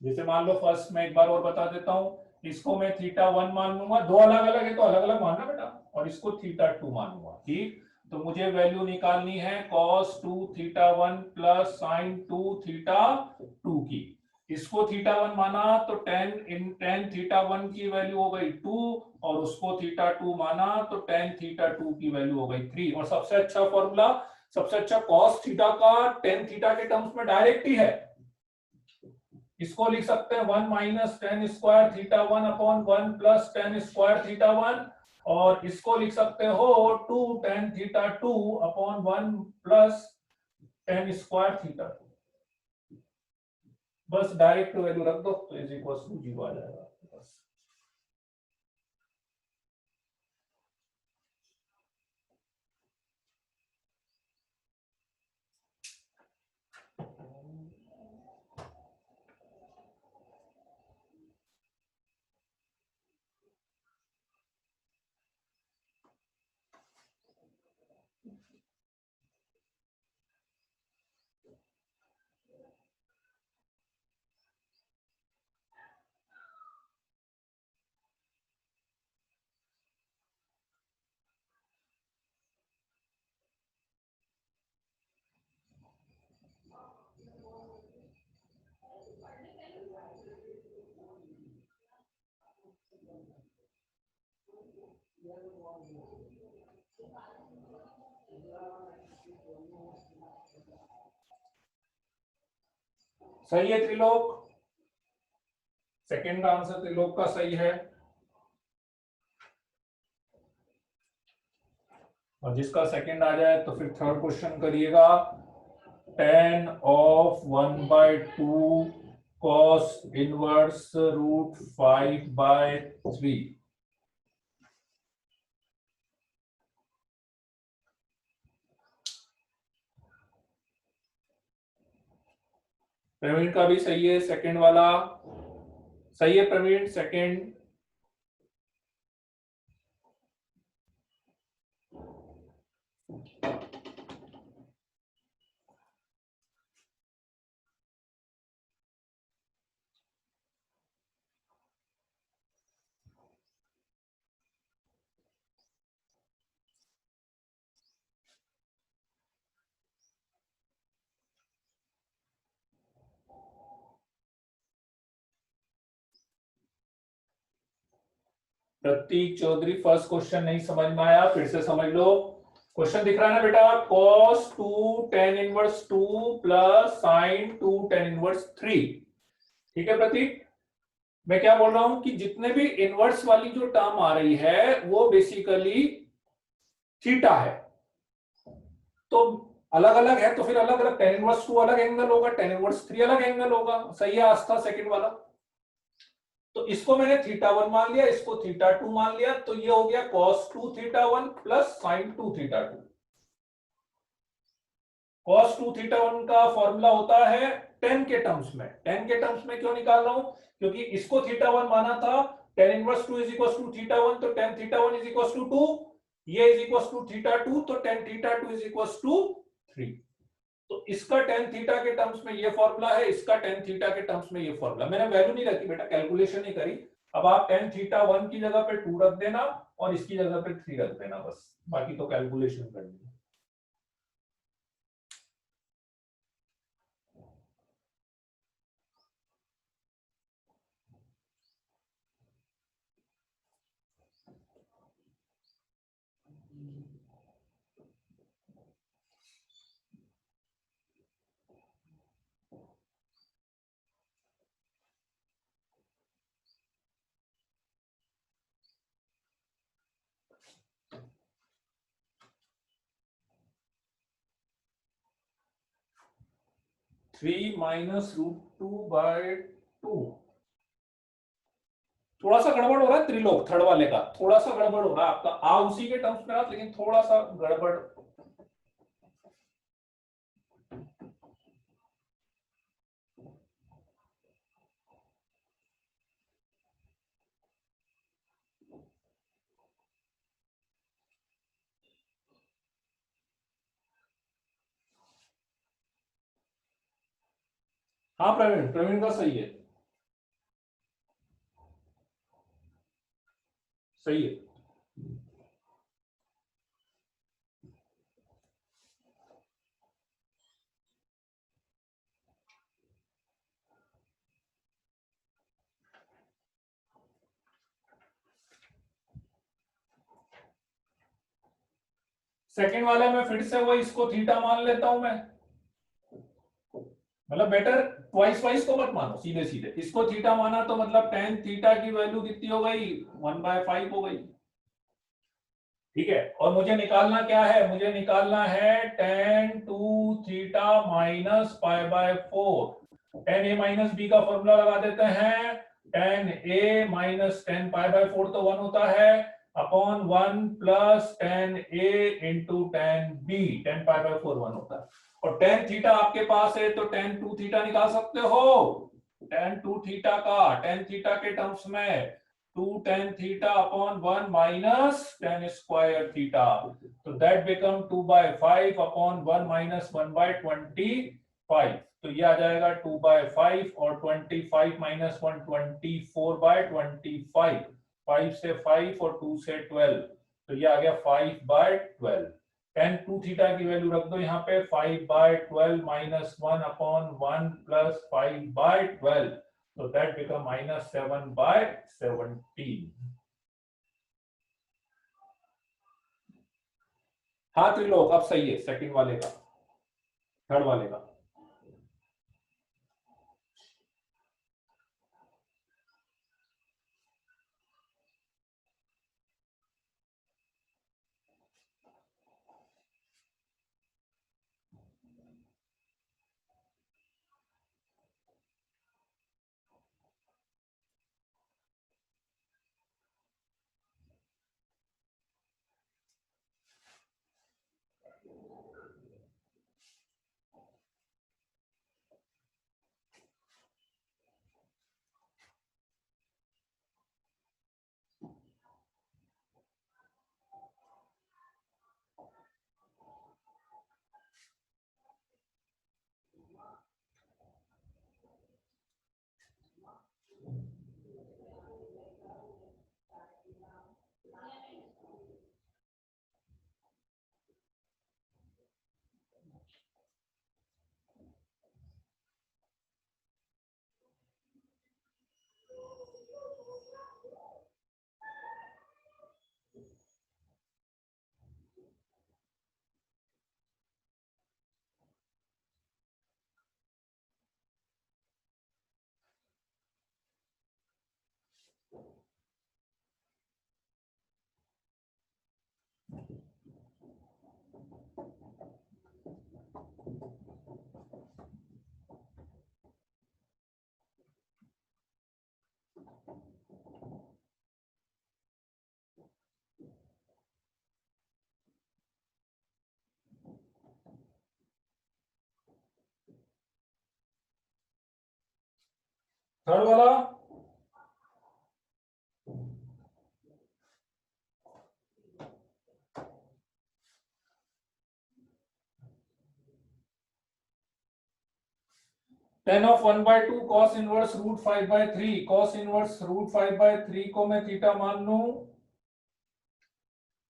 जैसे मान लो फर्स्ट में एक बार और बता देता हूं, इसको मैं θ1 मान लूंगा, दो अलग अलग है तो अलग अलग मानना बेटा, और इसको θ2 मानूंगा, ठीक। तो मुझे वैल्यू निकालनी है cos 2 θ1 प्लस sin 2 θ2 की। इसको थीटा 1 माना तो टेन थीटा 1 की वैल्यू हो गई 2, और उसको थीटा 2 माना तो टेन थीटा 2 की वैल्यू हो गई 3। और सबसे अच्छा फॉर्मूला, सबसे अच्छा कॉस थीटा का टेन थीटा के टर्म्स में डायरेक्ट ही है। इसको लिख सकते हैं 1 minus ten square theta 1 upon 1 plus ten square theta 1, और इसको लिख सकते हो 2 tan theta 2 upon 1 plus ten square theta 2। बस डायरेक्ट वैल्यू रख दो तो इज इक्वल टू 0 आ जाएगा बस। सही है त्रिलोक, सेकंड आंसर त्रिलोक का सही है। और जिसका सेकंड आ जाए तो फिर थर्ड क्वेश्चन करिएगा। tan of 1/2 cos inverse root 5/3। Praveen का भी सही है, सेकंड वाला सही है Praveen, second. Prateek Chaudhary first question नहीं समझ में आया, फिर से समझ लो। क्वेश्चन दिख रहा है ना बेटा, cos 2 tan inverse 2 plus sin 2 tan inverse 3। ठीक है प्रतीक, मैं क्या बोल रहा हूं कि जितने भी इनवर्स वाली जो टर्म आ रही है वो बेसिकली थीटा है, तो अलग अलग है, तो फिर अलग अलग tan इनवर्स 2 अलग एंगल होगा, tan इनवर्स 3 अलग एंगल होगा। सही है आस्था, सेकंड वाला। तो इसको मैंने थीटा 1 मान लिया, इसको थीटा 2 मान लिया, तो ये हो गया cos 2 theta 1 plus sin 2 theta 2। cos 2 theta 1 का फॉर्मूला होता है tan के टर्म्स में। tan के टर्म्स में क्यों निकाल रहा हूं, क्योंकि इसको थीटा 1 माना था, tan inverse 2 is equal to theta 1, तो tan थीटा 1 इज इक्वल टू 2, ये इज इक्वल टू थीटा 2, तो tan थीटा 2 इज इक्वल टू 3। तो इसका tan थीटा के टर्म्स में ये फॉर्मूला है, इसका tan थीटा के टर्म्स में ये फॉर्मूला। मैंने वैल्यू नहीं रखी बेटा, कैलकुलेशन नहीं करी। अब आप tan थीटा 1 की जगह पे 2 रख देना और इसकी जगह पे 3 रख देना, बस बाकी तो कैलकुलेशन करनी है। 3 माइनस रूट 2/2। थोड़ा सा गड़बड़ हो रहा है त्रिलोक, थर्ड वाले का थोड़ा सा गड़बड़ हो रहा है आपका, आ उसी के टर्म्स में रहा, लेकिन थोड़ा सा गड़बड़। हाँ प्रवीण, प्रवीण का सही है, सही है। सेकंड वाले में फिर से वो इसको थीटा मान लेता हूं मैं, मतलब बेटर ट्वाइस वाइस को मत मानो, सीधे सीधे इसको थीटा माना तो मतलब टेन थीटा की वैल्यू कितनी हो गई, 1/5 हो गई। ठीक है, और मुझे निकालना क्या है, मुझे निकालना है tan 2 theta minus π/4। tan a minus B का फॉर्मूला लगा देते हैं, tan a माइनस tan π/4 तो 1 होता है, upon 1 plus tan a into tan b, tan π/4 1 होता है। और tan थीटा आपके पास है तो tan 2 थीटा निकाल सकते हो, tan 2 थीटा का tan थीटा के टर्म्स में 2 tan theta upon 1 minus tan square theta, तो दैट बिकम 2/5 अपॉन 1 माइनस 1/25, तो ये आ जाएगा 2/5 और 25 माइनस 1 24/25, 5 से 5 और 2 से 12, तो ये आ गया 5/12। tan 2 थीटा की वैल्यू रख दो यहाँ पे, 5/12 minus 1 upon 1 plus 5/12, so that become minus 7/17। हाँ त्रिलोक अब सही है, सेकंड वाले का, थर्ड वाले का। थर्ड वाला tan of 1/2 cos inverse root 5/3, cos inverse root 5/3 को मैं थीटा मान लूं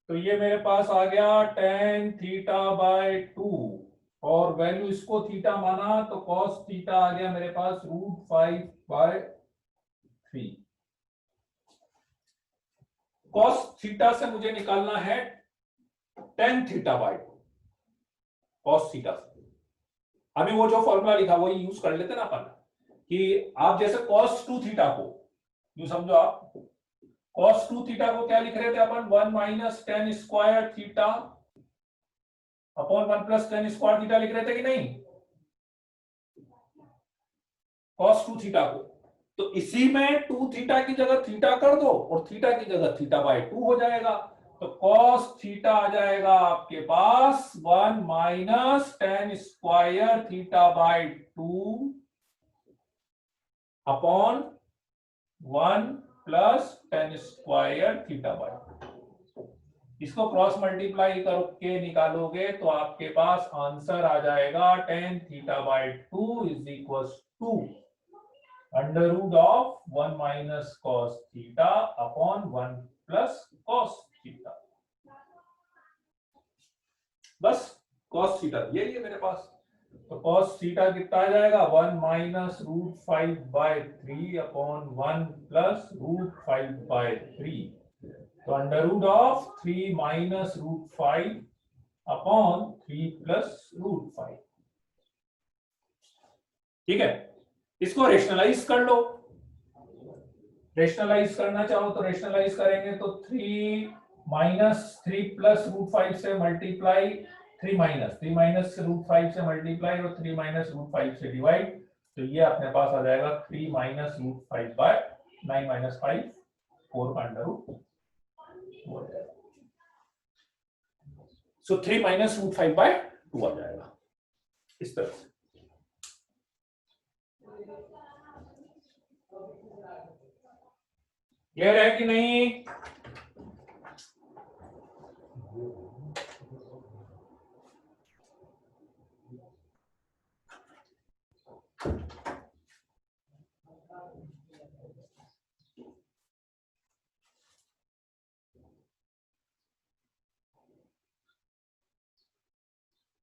तो ये मेरे पास आ गया tan θ/2, और वैल्यू इसको थीटा माना तो cos थीटा आ गया मेरे पास रूट 5/3। cos थीटा से मुझे निकालना है tan θ/2, cos थीटा से हमें वो जो फॉर्मूला लिखा वही यूज कर लेते ना अपन, कि आप जैसे cos 2 थीटा को यूं समझो, आप cos 2 थीटा को क्या लिख रहे थे अपन, 1 minus tan square theta upon 1 plus tan square theta लिख रहे थे कि नहीं, cos 2 थीटा को। तो इसी में 2 थीटा की जगह थीटा कर दो और थीटा की जगह θ/2 हो जाएगा, तो cos थीटा आ जाएगा आपके पास 1 minus tan square θ/2 upon 1 plus tan square θ/2। इसको क्रॉस मल्टीप्लाई करके निकालोगे तो आपके पास आंसर आ जाएगा tan θ/2 is equal to under root of 1 minus cos theta upon 1 plus cos theta. बस cos थीटा यही है मेरे पास, तो cos थीटा कितना आ जाएगा, 1 minus root 5/3 upon 1 plus root 5/3, तो under root of 3 minus root 5 upon 3 plus root 5। ठीक है, इसको रेशनलाइज कर लो। रेशनलाइज करना चाहो तो रेशनलाइज करेंगे तो 3 माइनस 3 प्लस रूट 5 से मल्टीप्लाई, 3 माइनस रूट 5 से मल्टीप्लाई और 3 माइनस रूट 5 से डिवाइड, तो ये अपने पास आ जाएगा 3 माइनस रूट 5 बाय 9 माइनस 5, 4 का अंडर रूट हो जाएगा। सो 3 माइनस रूट 5 बाय 2 आ जाएगा इस तरह से। क्लियर है कि नहीं?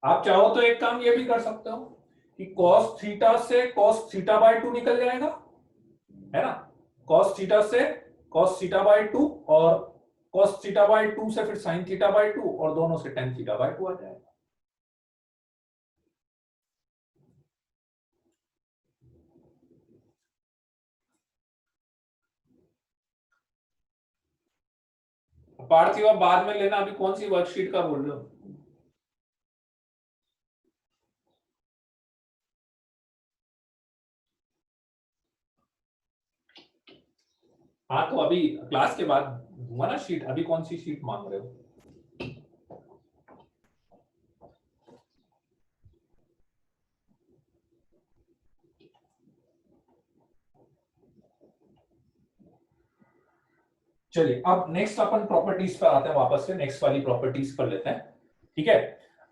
आप चाहो तो एक काम ये भी कर सकते हो कि cos थीटा से cos थीटा बाय 2 निकल जाएगा, है ना। cos थीटा से cos थीटा बाय 2 और cos थीटा बाय 2 से फिर sin थीटा बाय 2 और दोनों से tan थीटा बाय 2 आ जाएगा। पार्थिव आप बाद में लेना, अभी कौन सी वर्कशीट का बोल रहे हो? हाँ तो अभी क्लास के बाद दूंगा ना शीट, अभी कौन सी शीट मांग रहे हो? चलिए अब नेक्स्ट अपन प्रॉपर्टीज पर आते हैं, वापस से नेक्स्ट वाली प्रॉपर्टीज पर लेते हैं। ठीक है,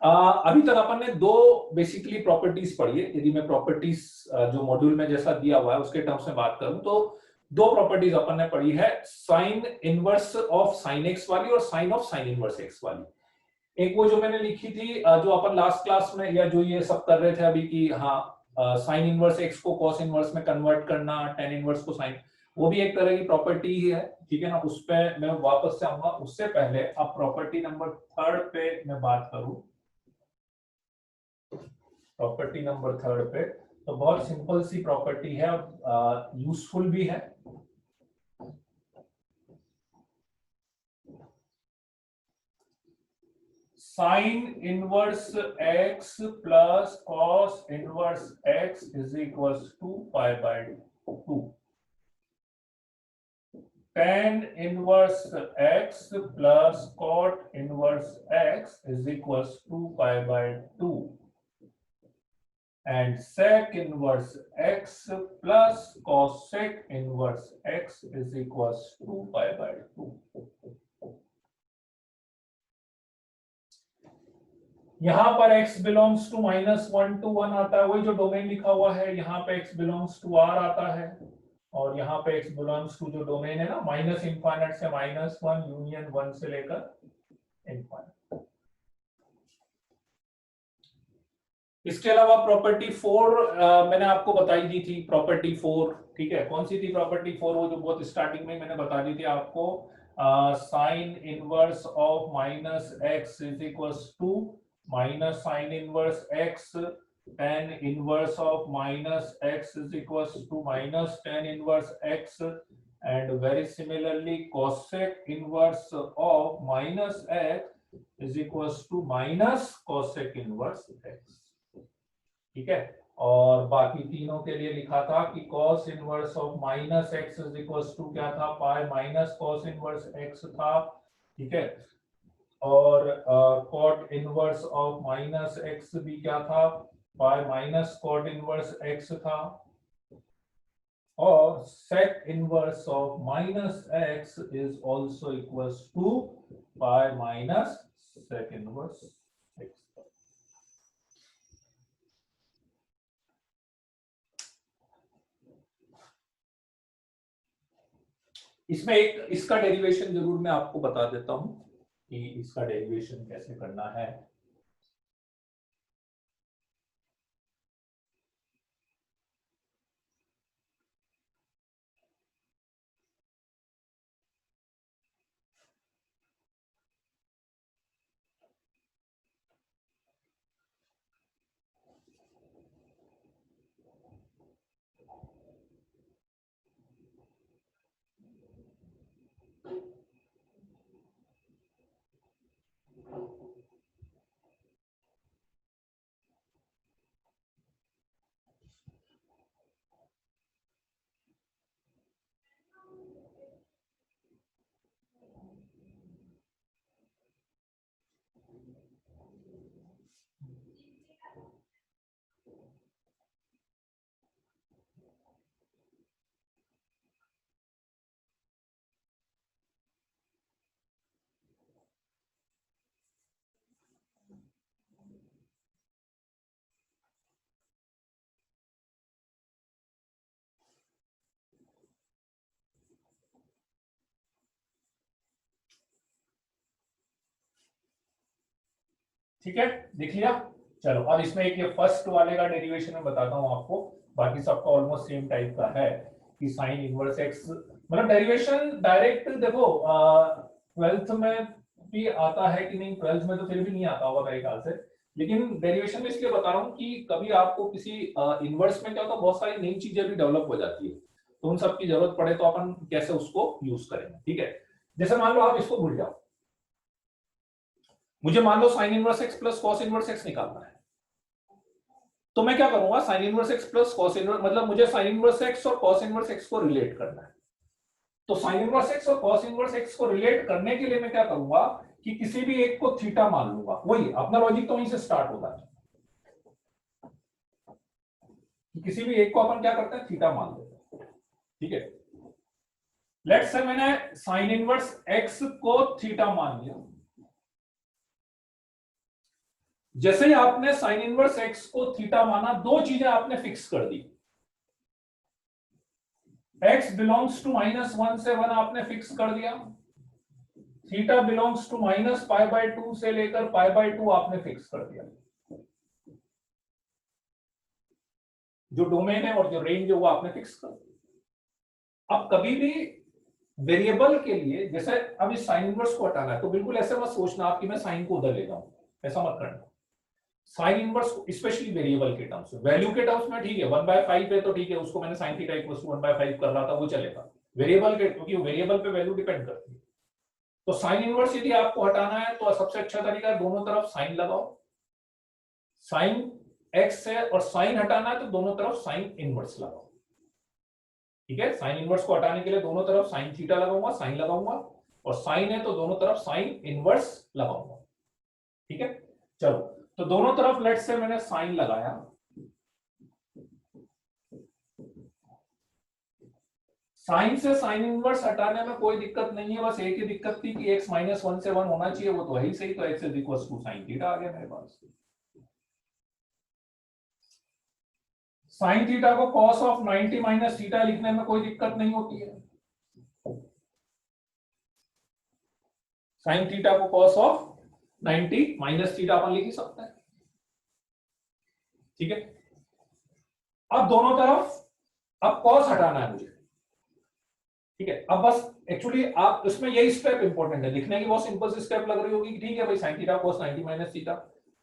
अभी तक अपन ने दो बेसिकली प्रॉपर्टीज पढ़ी है। यदि मैं प्रॉपर्टीज जो मॉड्यूल में जैसा दिया हुआ है उसके टर्म्स में बात करूं तो दो प्रॉपर्टीज अपन ने पढ़ी है, sine inverse of sine x वाली और sine of sine inverse x वाली। एक वो जो मैंने लिखी थी जो अपन लास्ट क्लास में या जो ये सब कर रहे थे अभी की, हाँ साइन इनवर्स एक्स को कॉस इनवर्स में कन्वर्ट करना, टेन इनवर्स को साइन, वो भी एक तरह की प्रॉपर्टी ही है। ठीक है ना, उस पे मैं वापस से आऊंगा। उससे पहले अब प्रॉपर्टी नंबर 3 पे मैं बात करूं, प्रॉपर्टी नंबर 3 पे तो बहुत सिंपल सी प्रॉपर्टी है और यूजफुल भी है। Sine inverse x plus cos inverse x is equal to pi by 2। tan inverse x plus cot inverse x is equals to pi by 2 and sec inverse x plus cosec inverse x is equals to pi by 2। यहां पर x belongs to -1 to 1 आता है, वही जो domain लिखा हुआ है। यहां पे x belongs to r आता है और यहाँ पे x बिलोंग्स टू जो डोमेन है ना, माइनस इनफाइनाइट से -1 यूनियन 1 से लेकर इनफाइनाइट। इसके अलावा प्रॉपर्टी 4 मैंने आपको बताई दी थी, प्रॉपर्टी 4। ठीक है, कौन सी थी प्रॉपर्टी 4? वो जो बहुत स्टार्टिंग में मैंने बता दी थी आपको, sine inverse of minus x is equals to minus sine inverse x, tan inverse of minus x is equals to minus tan inverse x, and very similarly cosec inverse of minus x is equals to minus cosec inverse x। ठीक है, और बाकी तीनों के लिए लिखा था कि cos inverse of minus x is equals to क्या था, pi minus cos inverse x था। ठीक है, और cot inverse of minus x भी क्या था, pi minus cot inverse x था। और sec inverse of minus x is also equals to pi minus sec inverse x। इसमें एक इसका डेरिवेशन जरूर मैं आपको बता देता हूं कि इसका डेरिवेशन कैसे करना है। ठीक है, देख लिया। चलो अब इसमें एक ये फर्स्ट वाले का डेरिवेशन में बताता हूं आपको, बाकी सबका ऑलमोस्ट सेम टाइप का है कि साइन इनवर्स एक्स, मतलब डेरिवेशन डायरेक्ट देखो 12th में भी आता है कि नहीं, 12th में तो फिर भी नहीं आता होगा मेरे ख्याल से, लेकिन डेरिवेशन में इसलिए बता रहा हूँ कि कभी आपको किसी इनवर्स में क्या होता है, बहुत सारी नई चीजें भी डेवलप हो जाती है, तो उन सब की जरूरत पड़े तो अपन कैसे उसको यूज करेंगे। ठीक है, जैसे मान लो आप इसको भूल जाओ, मुझे मान लो sine inverse x plus cos inverse X निकालना है, तो मैं क्या करूंगा, sine inverse x plus cos inverse, मतलब मुझे साइन इनवर्स एक्स और कॉस इनवर्स एक्स को रिलेट करना है। तो साइन इनवर्स एक्स और कॉस इनवर्स एक्स को रिलेट करने के लिए मैं क्या करूंगा कि किसी भी एक को थीटा मान लूंगा, वही अपना लॉजिक तो वहीं से स्टार्ट होता है कि किसी भी एक को अपन क्या करते हैं, थीटा मान लेते हैं। ठीक है, लेट्स से मैंने साइन इनवर्स एक्स को थीटा मान लिया, जैसे ही आपने साइन इनवर्स एक्स को थीटा माना, दो चीजें आपने फिक्स कर दी, x बिलोंग्स टू -1 से 1 आपने फिक्स कर दिया, थीटा बिलोंग्स टू -π/2 से लेकर π/2 आपने फिक्स कर दिया, जो डोमेन है और जो रेंज है वो आपने फिक्स कर दिया। अब कभी भी वेरिएबल के लिए, जैसे अब इस साइन इनवर्स को हटाना है, तो बिल्कुल ऐसे मत सोचना आप कि मैं साइन को उधर ले जाऊं, ऐसा मत करना। साइन इनवर्स स्पेशली वेरिएबल के टर्म्स में, वैल्यू के टर्म्स में ठीक है 1/5 है तो ठीक है, उसको मैंने साइन थीटा इक्वल्स टू 1/5 कर रहा था, वो चलेगा। वेरिएबल के, क्योंकि वेरिएबल पे वैल्यू डिपेंड करती है, तो साइन इनवर्स यदि आपको हटाना है तो सबसे अच्छा तरीका है दोनों तरफ साइन लगाओ, साइन एक्स है और साइन हटाना है तो दोनों तरफ साइन इनवर्स लगाओ। ठीक है, साइन इनवर्स को हटाने के लिए दोनों तरफ साइन थीटा लगाऊंगा, साइन लगाऊंगा, और साइन है तो दोनों तरफ साइन इनवर्स लगाऊंगा। ठीक है, चलो तो दोनों तरफ लेट से मैंने साइन लगाया, साइन से साइन इनवर्स हटाने में कोई दिक्कत नहीं है, बस एक ही दिक्कत थी कि x -1 से 1 होना चाहिए, वो तो है ही सही, तो x equals to sine theta आ गया मेरे पास। साइन थीटा को cos ऑफ 90 माइनस थीटा लिखने में कोई दिक्कत नहीं होती है, साइन थीटा को cos ऑफ 90 माइनस थीटा अपन लिख ही सकते हैं। ठीक है, अब दोनों तरफ अब cos हटाना है मुझे। ठीक है, अब बस एक्चुअली आप इसमें यही स्टेप इंपॉर्टेंट है, लिखने की बहुत सिंपल सी स्टेप लग रही होगी कि ठीक है भाई sine theta cos 90 minus theta,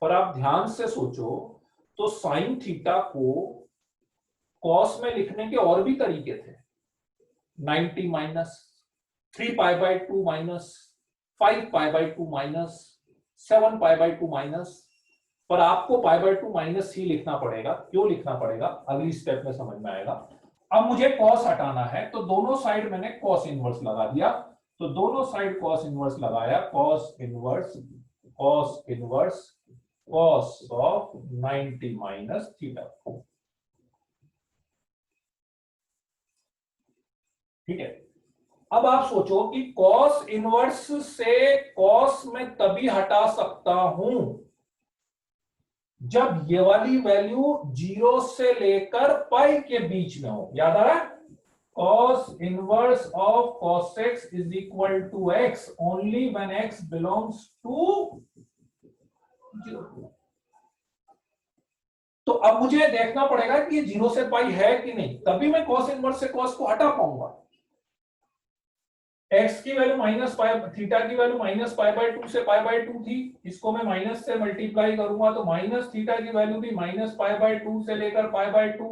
पर आप ध्यान से सोचो तो साइन थीटा को cos में लिखने के और भी तरीके थे, 90 माइनस 3π/2 माइनस 5π/2 माइनस 7π/2 माइनस, पर आपको π/2 माइनस ही लिखना पड़ेगा। क्यों लिखना पड़ेगा, अगली स्टेप में समझ में आएगा। अब मुझे cos हटाना है तो दोनों साइड मैंने cos इनवर्स लगा दिया, तो दोनों साइड cos इनवर्स लगाया, cos inverse cos of 90 minus theta. ठीक है, अब आप सोचो कि cos इनवर्स से cos में तभी हटा सकता हूं जब ये वाली वैल्यू 0 से लेकर पाई के बीच में हो। याद आ रहा है, cos inverse of cos x is equal to x only when x belongs to 0। तो अब मुझे देखना पड़ेगा कि ये 0 से पाई है कि नहीं, तभी मैं cos इनवर्स से cos को हटा पाऊंगा। x की वैल्यू माइनस पाई, थीटा की वैल्यू -π/2 से π/2 थी, इसको मैं माइनस से मल्टीप्लाई करूंगा तो माइनस थीटा की वैल्यू भी -π/2 से लेकर π/2,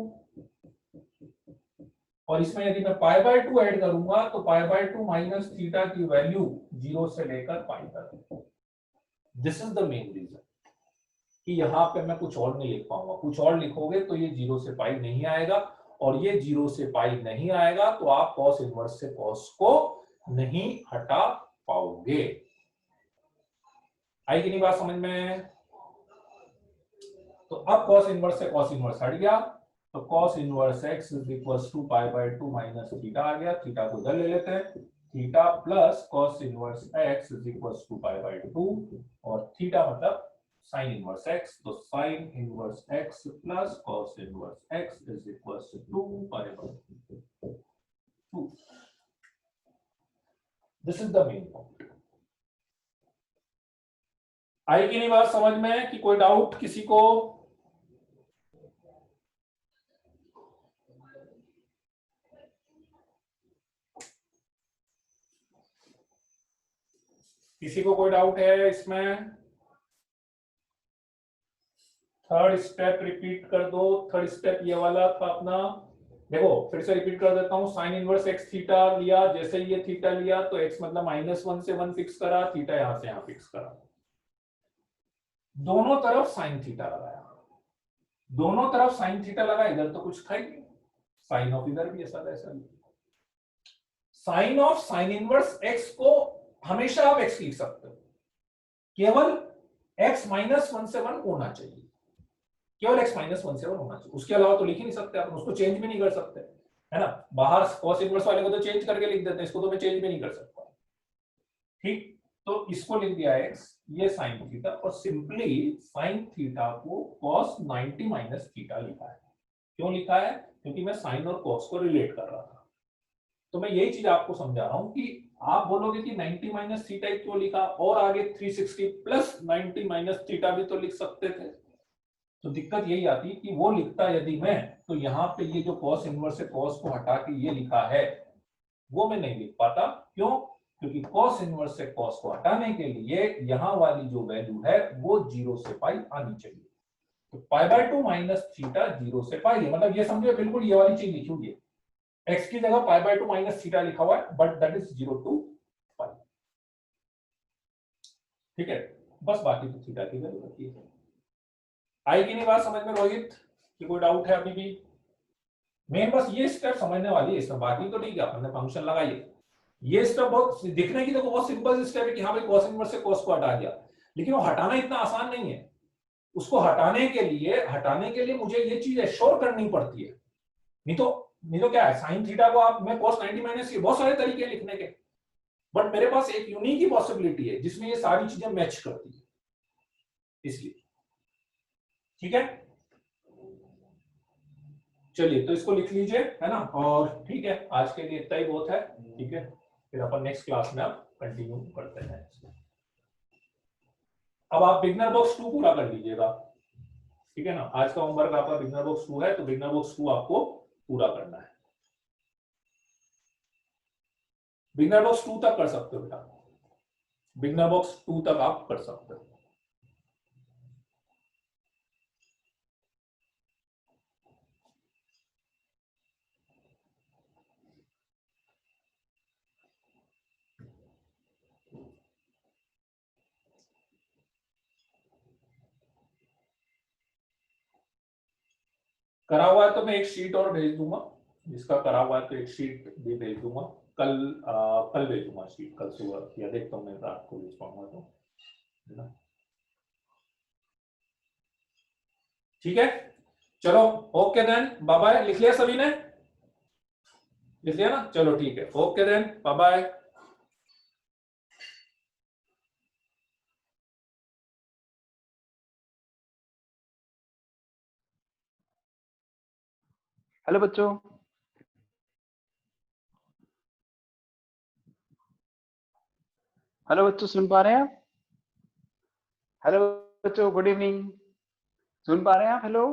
और इसमें यदि मैं π/2 ऐड करूंगा तो π/2 माइनस थीटा की वैल्यू 0 से लेकर पाई तक। This is the main reason कि यहां पे मैं कुछ और नहीं लिख पाऊंगा, कुछ और लिखोगे तो ये 0 से पाई नहीं आएगा, और ये 0 से पाई नहीं आएगा तो आप cos इनवर्स से cos को नहीं हटा पाओगे। आई कि नहीं बात समझ में? तो अब cos इनवर्स से cos इनवर्स हट गया, तो cos inverse x is equals to π/2 minus theta आ गया, थीटा को इधर ले लेते हैं, theta plus cos inverse x is equals to π/2, और थीटा मतलब साइन इनवर्स x, तो sine inverse x plus cos inverse x is equals to π/2। This is the main point. आई कि नहीं बात समझ में, कि कोई डाउट किसी को? किसी को कोई डाउट है इसमें? थर्ड स्टेप रिपीट कर दो। थर्ड स्टेप ये वाला था अपना। देखो फिर से रिपीट कर देता हूं। साइन इनवर्स एक्स थीटा लिया, जैसे ये थीटा लिया तो एक्स मतलब -1 से 1 फिक्स करा, थीटा यहां से यहां फिक्स करा, दोनों तरफ साइन थीटा लगाया। दोनों तरफ साइन थीटा लगा, इधर तो कुछ था ही नहीं, साइन ऑफ इधर भी ऐसा ऐसा। Sine of sine inverse x को हमेशा आप एक्स लिख सकते हो, केवल x -1 से 1 होना चाहिए, केवल x -1 से 1 होना चाहिए, उसके अलावा तो लिख ही नहीं सकते अपन, उसको चेंज भी नहीं कर सकते, है ना। बाहर cos इनवर्स वाले को तो चेंज करके लिख देते हैं, इसको तो मैं चेंज भी नहीं कर सकता। ठीक, तो इसको लिख दिया x, ये साइन थीटा, और सिंपली साइन थीटा को cos 90 माइनस थीटा लिखा है। क्यों लिखा है? क्योंकि मैं साइन और cos को रिलेट कर रहा था। तो मैं यही चीज आपको समझा रहा हूं कि आप बोलोगे कि 90 माइनस थीटा क्यों लिखा, और आगे 360 प्लस 90 माइनस थीटा भी तो लिख सकते थे। तो दिक्कत यही आती कि वो लिखता यदि मैं, तो यहाँ पे ये जो cos इनवर्स से cos को हटा के ये लिखा है, वो मैं नहीं लिख पाता। क्यों? क्योंकि cos इनवर्स से cos को हटाने के लिए यहाँ वाली जो वैल्यू है वो 0 से पाई आनी चाहिए। तो π/2 माइनस थीटा 0 से पाई है, मतलब ये समझो बिल्कुल ये वाली चीज लिखी हुई है, x की जगह π/2 माइनस थीटा लिखा हुआ है, बट दैट इज 0 to पाई। ठीक है, बस बाकी तो थीटा की वैल्यू रखी है। आई की नहीं बात समझ में रोहित, कि कोई डाउट है अभी भी? मेन बस ये स्टेप समझने वाली है इसमें, बाकी तो ठीक है, अपने फंक्शन लगाइए। ये स्टेप बहुत दिखने की देखो बहुत सिंपल स्टेप है कि हाँ भाई cos इनवर्स से cos को हटा दिया, लेकिन वो हटाना इतना आसान नहीं है। उसको हटाने के लिए मुझे ये चीज एश्योर करनी पड़ती है। नहीं तो क्या है, साइन थीटा को आप मैं cos 90 माइनस के बहुत सारे तरीके लिखने के, बट मेरे पास एक यूनिक ही पॉसिबिलिटी है जिसमें ये सारी चीजें मैच करती है, इसलिए। ठीक है, चलिए तो इसको लिख लीजिए, है ना। और ठीक है, आज के लिए इतना ही बहुत है। ठीक है, फिर अपन नेक्स्ट क्लास में अब कंटिन्यू करते हैं। अब आप बिगनर बॉक्स 2 पूरा कर लीजिएगा, ठीक है ना। आज का होमवर्क आपका बिगनर बॉक्स 2 है, तो बिगनर बॉक्स 2 आपको पूरा करना है। बिगनर बॉक्स 2 तक कर सकते हो बेटा, बिगनर बॉक्स 2 तक आप कर सकते हो। करा हुआ है तो मैं एक शीट और भेज दूंगा, जिसका करा हुआ है तो एक शीट भी भेज दूंगा। कल कल भेज दूंगा शीट, कल सुबह, या देखता हूँ मैं रात को भेज पाऊंगा तो, है ना। ठीक है, चलो ओके देन, बाय बाय। लिख लिया सभी ने? लिख लिया ना, चलो ठीक है, okay then, bye bye. Hello बच्चों, हेलो बच्चों, सुन पा रहे हैं आप? हेलो बच्चों, गुड इवनिंग। सुन पा रहे हैं आप? हेलो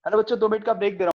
हेलो बच्चों, 2 मिनट का ब्रेक दे रहा हूं।